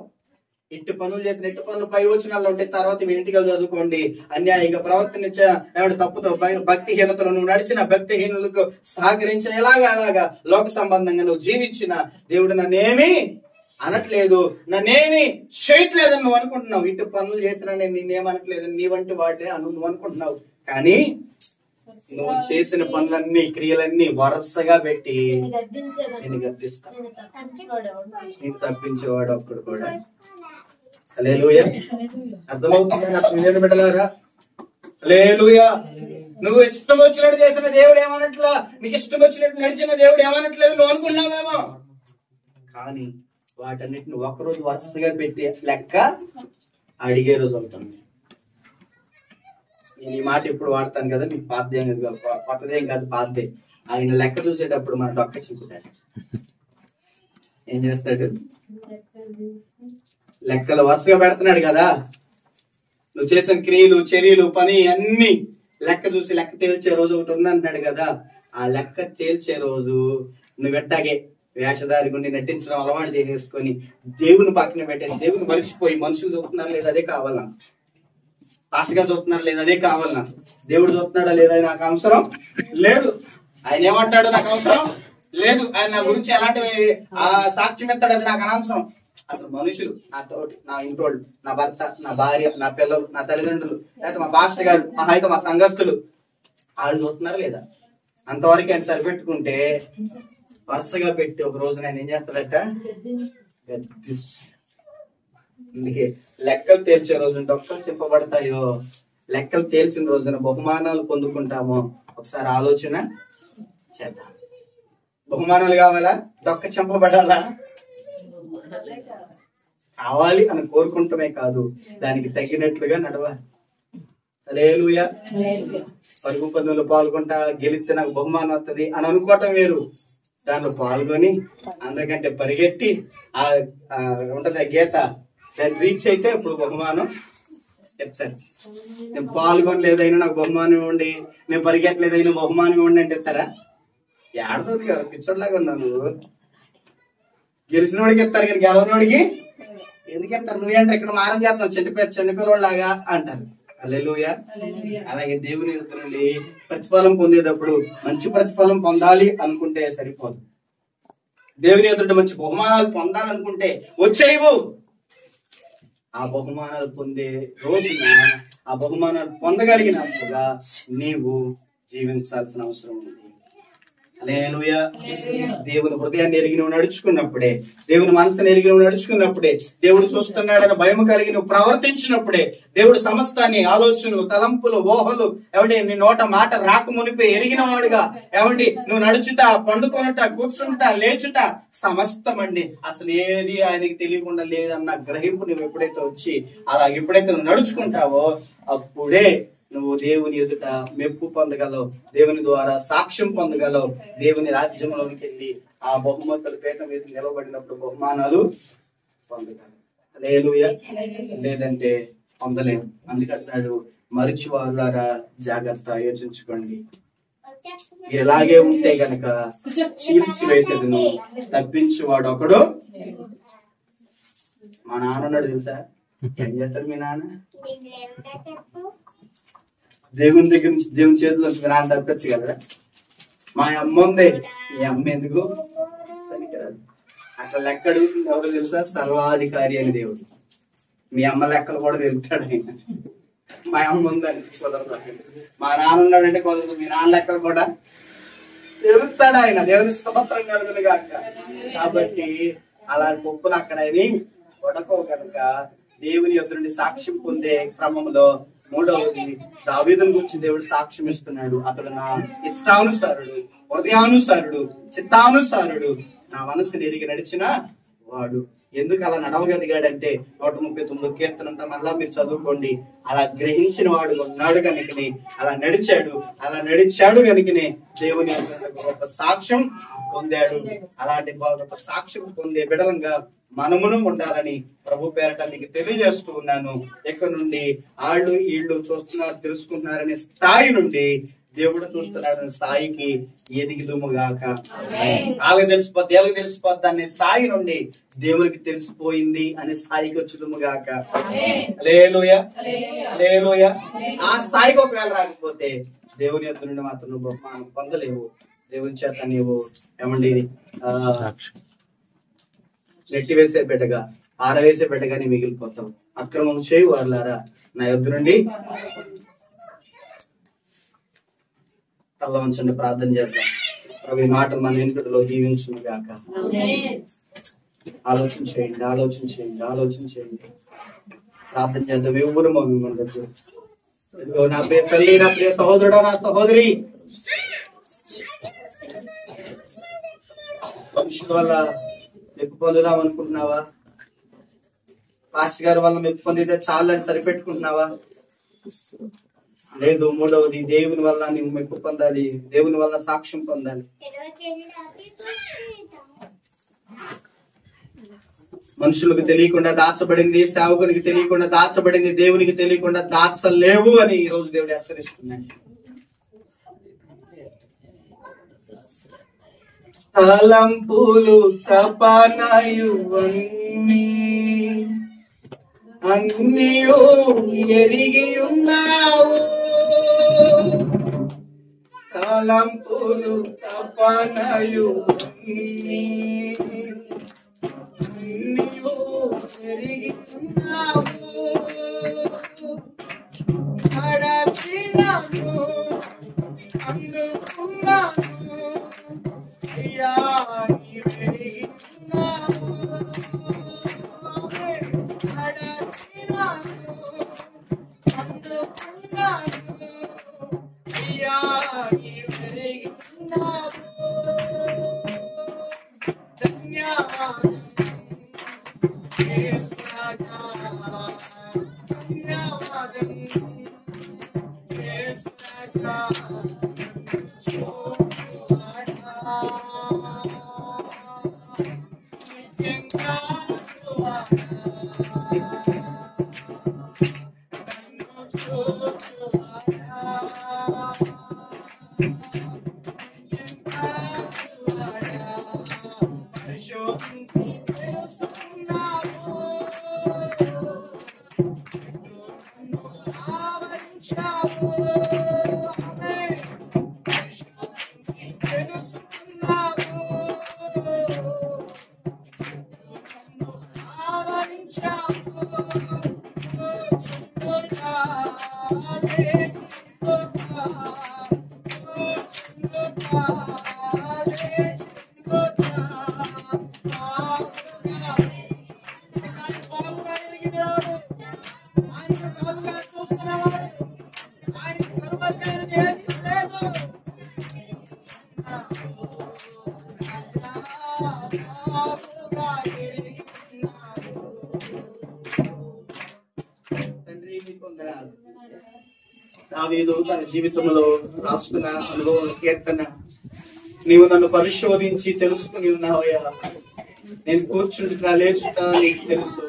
ఇటు పనులు చేసిన ఇటు పనులు పై వచనాల్లో ఉంటే తర్వాత మీ ఇంటికి చదువుకోండి. అన్యాయంగా ప్రవర్తించిన తప్పుతో భక్తిహీనతలో నువ్వు నడిచిన, భక్తిహీనులకు సహకరించిన, అలాగా లోక సంబంధంగా నువ్వు జీవించిన, దేవుడు నన్నేమి అనట్లేదు, నన్నేమి చేయట్లేదని నువ్వు అనుకుంటున్నావు. ఇటు పనులు చేసినా నేను నిన్నేమనట్లేదు, నీ వంటి వాటిని నువ్వు అనుకుంటున్నావు. కానీ నువ్వు చేసిన పనులన్నీ, క్రియలన్నీ వరుసగా పెట్టి నేను గర్దిస్తా, నీకు తప్పించేవాడు అప్పుడు కూడా. హల్లెలూయా. అర్థమవుతుందా బిడ్డలారా? హల్లెలూయా. నువ్వు ఇష్టం వచ్చినట్టు చేసిన దేవుడు ఏమనట్లా, నీకు ఇష్టం వచ్చినట్టు నడిచిన దేవుడు ఏమనట్లేదు నువ్వు అనుకున్నావేమో. కానీ వాటన్నిటిని ఒకరోజు వరుసగా పెట్టి లెక్క అడిగే రోజు అవుతుంది. నేను ఈ మాట ఎప్పుడు వాడతాను కదా, మీకు పాతదేం కాదు, కొత్తదేం కాదు, పాతదే. ఆయన లెక్క చూసేటప్పుడు మన డొక్క చింపుతాడు. ఏం చేస్తాడు? లెక్కలు వరుసగా పెడుతున్నాడు కదా. నువ్వు చేసిన క్రియలు, చర్యలు, పని అన్ని లెక్క చూసి లెక్క తేల్చే రోజు ఒకటి ఉంది అంటున్నాడు కదా. ఆ లెక్క తేల్చే రోజు నువ్వు ఎట్టాగే వేషధారి గుండి నటించడం అలవాటు చేసేసుకొని దేవుని పక్కన పెట్టేసి దేవుని మరిచిపోయి మనుషులు చూస్తున్నారు లేదా అదే కావాలన్నా, ఆశగా చూస్తున్నారు లేదా అదే కావాలన్నా, దేవుడు చూస్తున్నాడా లేదా నాకు అవసరం లేదు, ఆయన ఏమంటాడు నాకు అవసరం లేదు, ఆయన నా గురించి ఎలాంటి సాక్ష్యం ఇస్తాడు అది నాకు అనవసరం. అసలు మనుషులు, నా తోటి, నా ఇంటోళ్ళు, నా భర్త, నా భార్య, నా పిల్లలు, నా తల్లిదండ్రులు, లేకపోతే మా పాస్టర్ గారు, అయితే మా సంఘస్థులు, వాళ్ళు చూస్తున్నారు లేదా అంతవరకు ఆయన సరిపెట్టుకుంటే వరుసగా పెట్టి ఒక రోజు ఆయన ఏం చేస్తాడట? అందుకే లెక్కలు తేల్చే రోజున డొక్కలు చెప్పబడతాయో, లెక్కలు తేల్చిన రోజున బహుమానాలు పొందుకుంటామో ఒకసారి ఆలోచన చేద్దాం. బహుమానాలు కావాలా? డొక్క చెంపబడాలా? కావాలి అని కోరుకుంటమే కాదు, దానికి తగినట్లుగా నడవాలి. హల్లెలూయా. పరుగు పందులో పాల్గొంటా, గెలిస్తే నాకు బహుమానం వస్తుంది అని అనుకోవటం వేరు. దానిలో పాల్గొని అందరికంటే పరిగెట్టి ఉంటది ఆ గీత, దాన్ని రీచ్ అయితే ఇప్పుడు బహుమానం చెప్తారు. నేను పాల్గొనలేదైనా నాకు బహుమానం ఇవ్వండి, నేను పరిగెట్టలేదైనా బహుమానం ఇవ్వండి అంటే ఇస్తారా? ఏడదవుతుంది కదా, పిచ్చోడ్లాగా ఉన్నావు నువ్వు. గెలిచినోడికి ఇస్తారు కానీ గెలవనోడికి ఎందుకు ఇస్తారు? నువ్వేంటే ఇక్కడ మారం చేస్తావు చిన్నపిల్లలాగా అంటారు. హల్లెలూయా. అలాగే దేవుని ఎదుట నుండి ప్రతిఫలం పొందేటప్పుడు మంచి ప్రతిఫలం పొందాలి అనుకుంటే సరిపోదు. దేవుని ఎదుట మంచి బహుమానాలు పొందాలనుకుంటే వచ్చేవు. ఆ బహుమానాలు పొందే రోజున ఆ బహుమానాలు పొందగలిగినట్టుగా నీవు జీవించాల్సిన అవసరం ఉంది. హల్లెలూయా. దేవుని హృదయాన్ని ఎరిగి నువ్వు నడుచుకున్నప్పుడే, దేవుని మనసుని ఎరిగి నువ్వు నడుచుకున్నప్పుడే, దేవుడు చూస్తున్నాడని భయం కలిగి నువ్వు ప్రవర్తించినప్పుడే, దేవుడు సమస్తాన్ని ఆలోచనలు, తలంపులు, ఊహలు ఏమండి నీ నోట మాట రాకమునిపే ఎరిగిన వాడుగా ఏమండి నువ్వు నడుచుట, పండుకొనుట, కూర్చుంట, లేచుట సమస్తమండి అసలు ఏది ఆయనకి తెలియకుండా లేదన్న గ్రహింపు నువ్వు ఎప్పుడైతే వచ్చి అలా ఎప్పుడైతే నువ్వు నడుచుకుంటావో అప్పుడే నువ్వు దేవుని ఎదుట మెప్పు పొందగలవు, దేవుని ద్వారా సాక్ష్యం పొందగలవు, దేవుని రాజ్యంలోనికి వెళ్ళి ఆ బహుమతుల పీట మీద నిలబడినప్పుడు బహుమానాలు పొందగలవు. హల్లెలూయా. లేదంటే పొందలేము. అందుకంటున్నాడు, మరిచి వాళ్ళారా జాగ్రత్త, యోచించుకోండి. ఇలాగే ఉంటే గనక చీల్చి వేసేది నువ్వు, తప్పించువాడు ఒకడు. మా నాన్న ఉన్నాడు తెలుసా? ఏం చేస్తాడు మీ నాన్న? దేవుని దగ్గర నుంచి, దేవుని చేతిలో మీ నాన్న తప్పచ్చు కదా. మా అమ్మ ఉంది, మీ అమ్మ ఎందుకు పనికిరాదు. అక్కడ లెక్క అడుగుతుంది ఎవరు తెలుసా? సర్వాధికారి అని దేవుడు. మీ అమ్మ లెక్కలు కూడా తెలుపుతాడు ఆయన. మా అమ్మ ఉందండి కుదరదు, మా నాన్న ఉన్నాడంటే కుదరదు, మీ నాన్న లెక్కలు కూడా తెలుపుతాడు ఆయన. దేవుని స్తోత్రం కలుగును గాక. కాబట్టి అలాంటి పొప్పులు అక్కడ అవి కొడకో కనుక దేవుని యొద్ద నుండి సాక్ష్యం పొందే క్రమంలో మూడవది దావీదుని గురించి దేవుడు సాక్ష్యం ఇస్తున్నాడు. అతడు నా ఇష్టానుసారుడు, హృదయానుసారుడు, చిత్తానుసారుడు, నా మనసుని ఎరిగి నడిచిన వాడు. ఎందుకు అలా నడవగలిగాడంటే 139 కీర్తనంతా మళ్ళా మీరు చదువుకోండి. అలా గ్రహించిన వాడు ఉన్నాడు కనుకనే అలా నడిచాడు కనుకనే దేవుని గొప్ప సాక్ష్యం పొందాడు. అలాంటి గొప్ప సాక్ష్యం పొందే బిడలంగా మనమును ఉండాలని ప్రభు పేరట మీకు తెలియజేస్తూ ఉన్నాను. ఇక్కడ నుండి వాళ్ళు వీళ్ళు చూస్తున్నారు, తెలుసుకుంటున్నారనే స్థాయి నుండి దేవుడు చూస్తున్నారనే స్థాయికి ఎదిగిదుముగాక. వాళ్ళకి తెలిసిపోద్ది, వీళ్ళకి తెలిసిపోద్ది అనే స్థాయి నుండి దేవునికి తెలిసిపోయింది అనే స్థాయికి వచ్చుదుముగాక. హల్లెలూయా, హల్లెలూయా. ఆ స్థాయికి ఒకవేళ రాకపోతే దేవుని యొద్ద నుండి మాత్రం నువ్వు బహుమానం పొందలేవు. దేవుని చేత నీవు ఏమండి నెట్టి వేసే బిడ్డగా, ఆరవేసే బిడ్డగానే మిగిలిపోతావు. అక్రమం చేయు వారులారా నా యొద్ద నుండి తల్ల ఉంచండి. ప్రార్థన చేద్దాం. ప్రభు ఈ మాటలు మన వెనుకలో దీవించును గాక. ఆలోచన చేయండి, ఆలోచన చేయండి, ఆలోచన చేయండి. ప్రార్థన చేద్దాం. ఎవరు మిమ్మల్ని నా ప్రియ తల్లి, నా ప్రియ సహోదరుడా, నా సహోదరి, మనుషుల వల్ల మెప్పు పొందుదాం అనుకుంటున్నావా? పాస్టర్ గారి వల్ల మెప్పు పొందితే చాలని సరిపెట్టుకుంటున్నావా? లేదు. మూడవది, దేవుని వల్ల నువ్వు మెప్పు పొందాలి, దేవుని వల్ల సాక్ష్యం పొందాలి. మనుషులకు తెలియకుండా దాచబడింది, సేవకునికి తెలియకుండా దాచబడింది, దేవునికి తెలియకుండా దాచలేవు అని ఈ రోజు దేవుడు హెచ్చరిస్తున్నాడు. తలంపులు తపనయువన్నీ అన్నీయు ఎరిగి ఉన్నావు. తలంపులు తపనయువన్నీ అన్నీయు ఎరిగి ఉన్నావు. నడచినను అందుకున్నాను అయ్యా నీవెరిగి ఉన్నావు. నడచినను అందుకున్నాను అయ్యా నీవెరిగి ఉన్నావు. ధన్యవాదం యేసు రాజా, ధన్యవాదం యేసు రాజా. దావీదు తన జీవితంలో రాసుకున్న అనుభవం కీర్తన, నీవు నన్ను పరిశోధించి తెలుసుకుని ఉన్నావయ్యా. నేను కూర్చుంటా లేచుతా నీకు తెలుసు,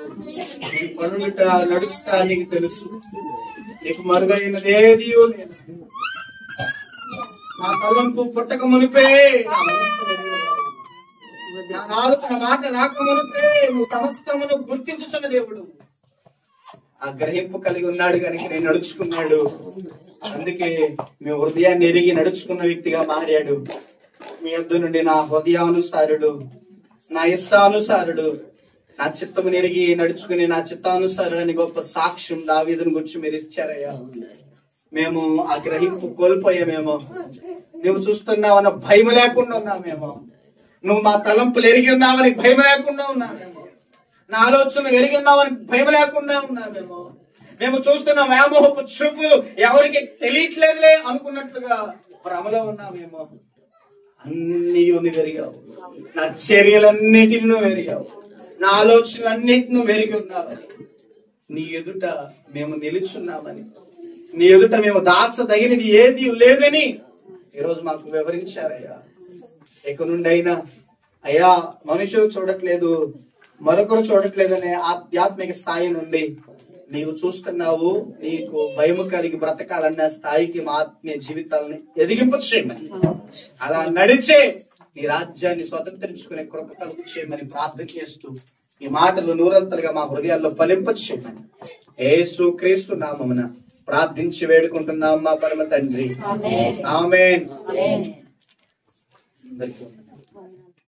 నేను పనులుట నడుచుతా నీకు తెలుసు, నీకు మరుగైనదేది లేదు. నా తలంపు పుట్టక మునిపే నా నాలుక మాట రాక మునిపే నువ్వు సమస్తమును గుర్తించుచున్న దేవుడు. ఆ గ్రహింపు కలిగి ఉన్నాడు కనుక నేను నడుచుకున్నాడు. అందుకే మీ హృదయాన్ని ఎరిగి నడుచుకున్న వ్యక్తిగా మారాడు. మీ యొద్ద నుండి నా హృదయానుసారుడు, నా ఇష్టానుసారుడు, నా చిత్తము నెరిగి నడుచుకుని నా చిత్తానుసారుడు అని గొప్ప సాక్ష్యం దావీదుని గురించి మీరు ఇచ్చారయ్యా. మేము ఆ గ్రహింపు కోల్పోయామేమో, నువ్వు చూస్తున్నావన్న భయం లేకుండా ఉన్నామేమో, నువ్వు మా తలంపులు ఎరిగి ఉన్నావని భయం లేకుండా ఉన్నామేమో, నా ఆలోచన ఎరిగి ఉన్నావని భయం లేకుండా ఉన్నామేమో, మేము చూస్తున్న వ్యామోహపు చూపులు ఎవరికి తెలియట్లేదులే అనుకున్నట్లుగా భ్రమలో ఉన్నామేమో. అన్నీ నువ్వు ఎరిగావు, నా చర్యలన్నిటిని నువ్వు ఎరిగావు, నా ఆలోచనలన్నిటిని నువ్వు ఎరిగి ఉన్నావని, నీ ఎదుట మేము నిలుచున్నామని, నీ ఎదుట మేము దాచదగినది ఏది లేదని ఈరోజు మాకు వివరించారయ్యా. ఎక్కడి నుండి అయినా అయ్యా మనుషులు చూడట్లేదు, మరొకరు చూడట్లేదనే ఆధ్యాత్మిక స్థాయి నుండి నీవు చూస్తున్నావు, నీకు భయము కలిగి బ్రతకాలన్న స్థాయికి మా ఆత్మీయ జీవితాలని ఎదిగింపు చేయమని, అలా నడిచే నీ రాజ్యాన్ని స్వతంత్రించుకునే కృప కలుగు చేయమని ప్రార్థన చేస్తూ ఈ మాటలు నూరంతలుగా మా హృదయాల్లో ఫలింప చేయమని యేసు క్రీస్తు నామమున ప్రార్థించి వేడుకుంటున్నాం మా పరమ తండ్రి. ఆమేన్.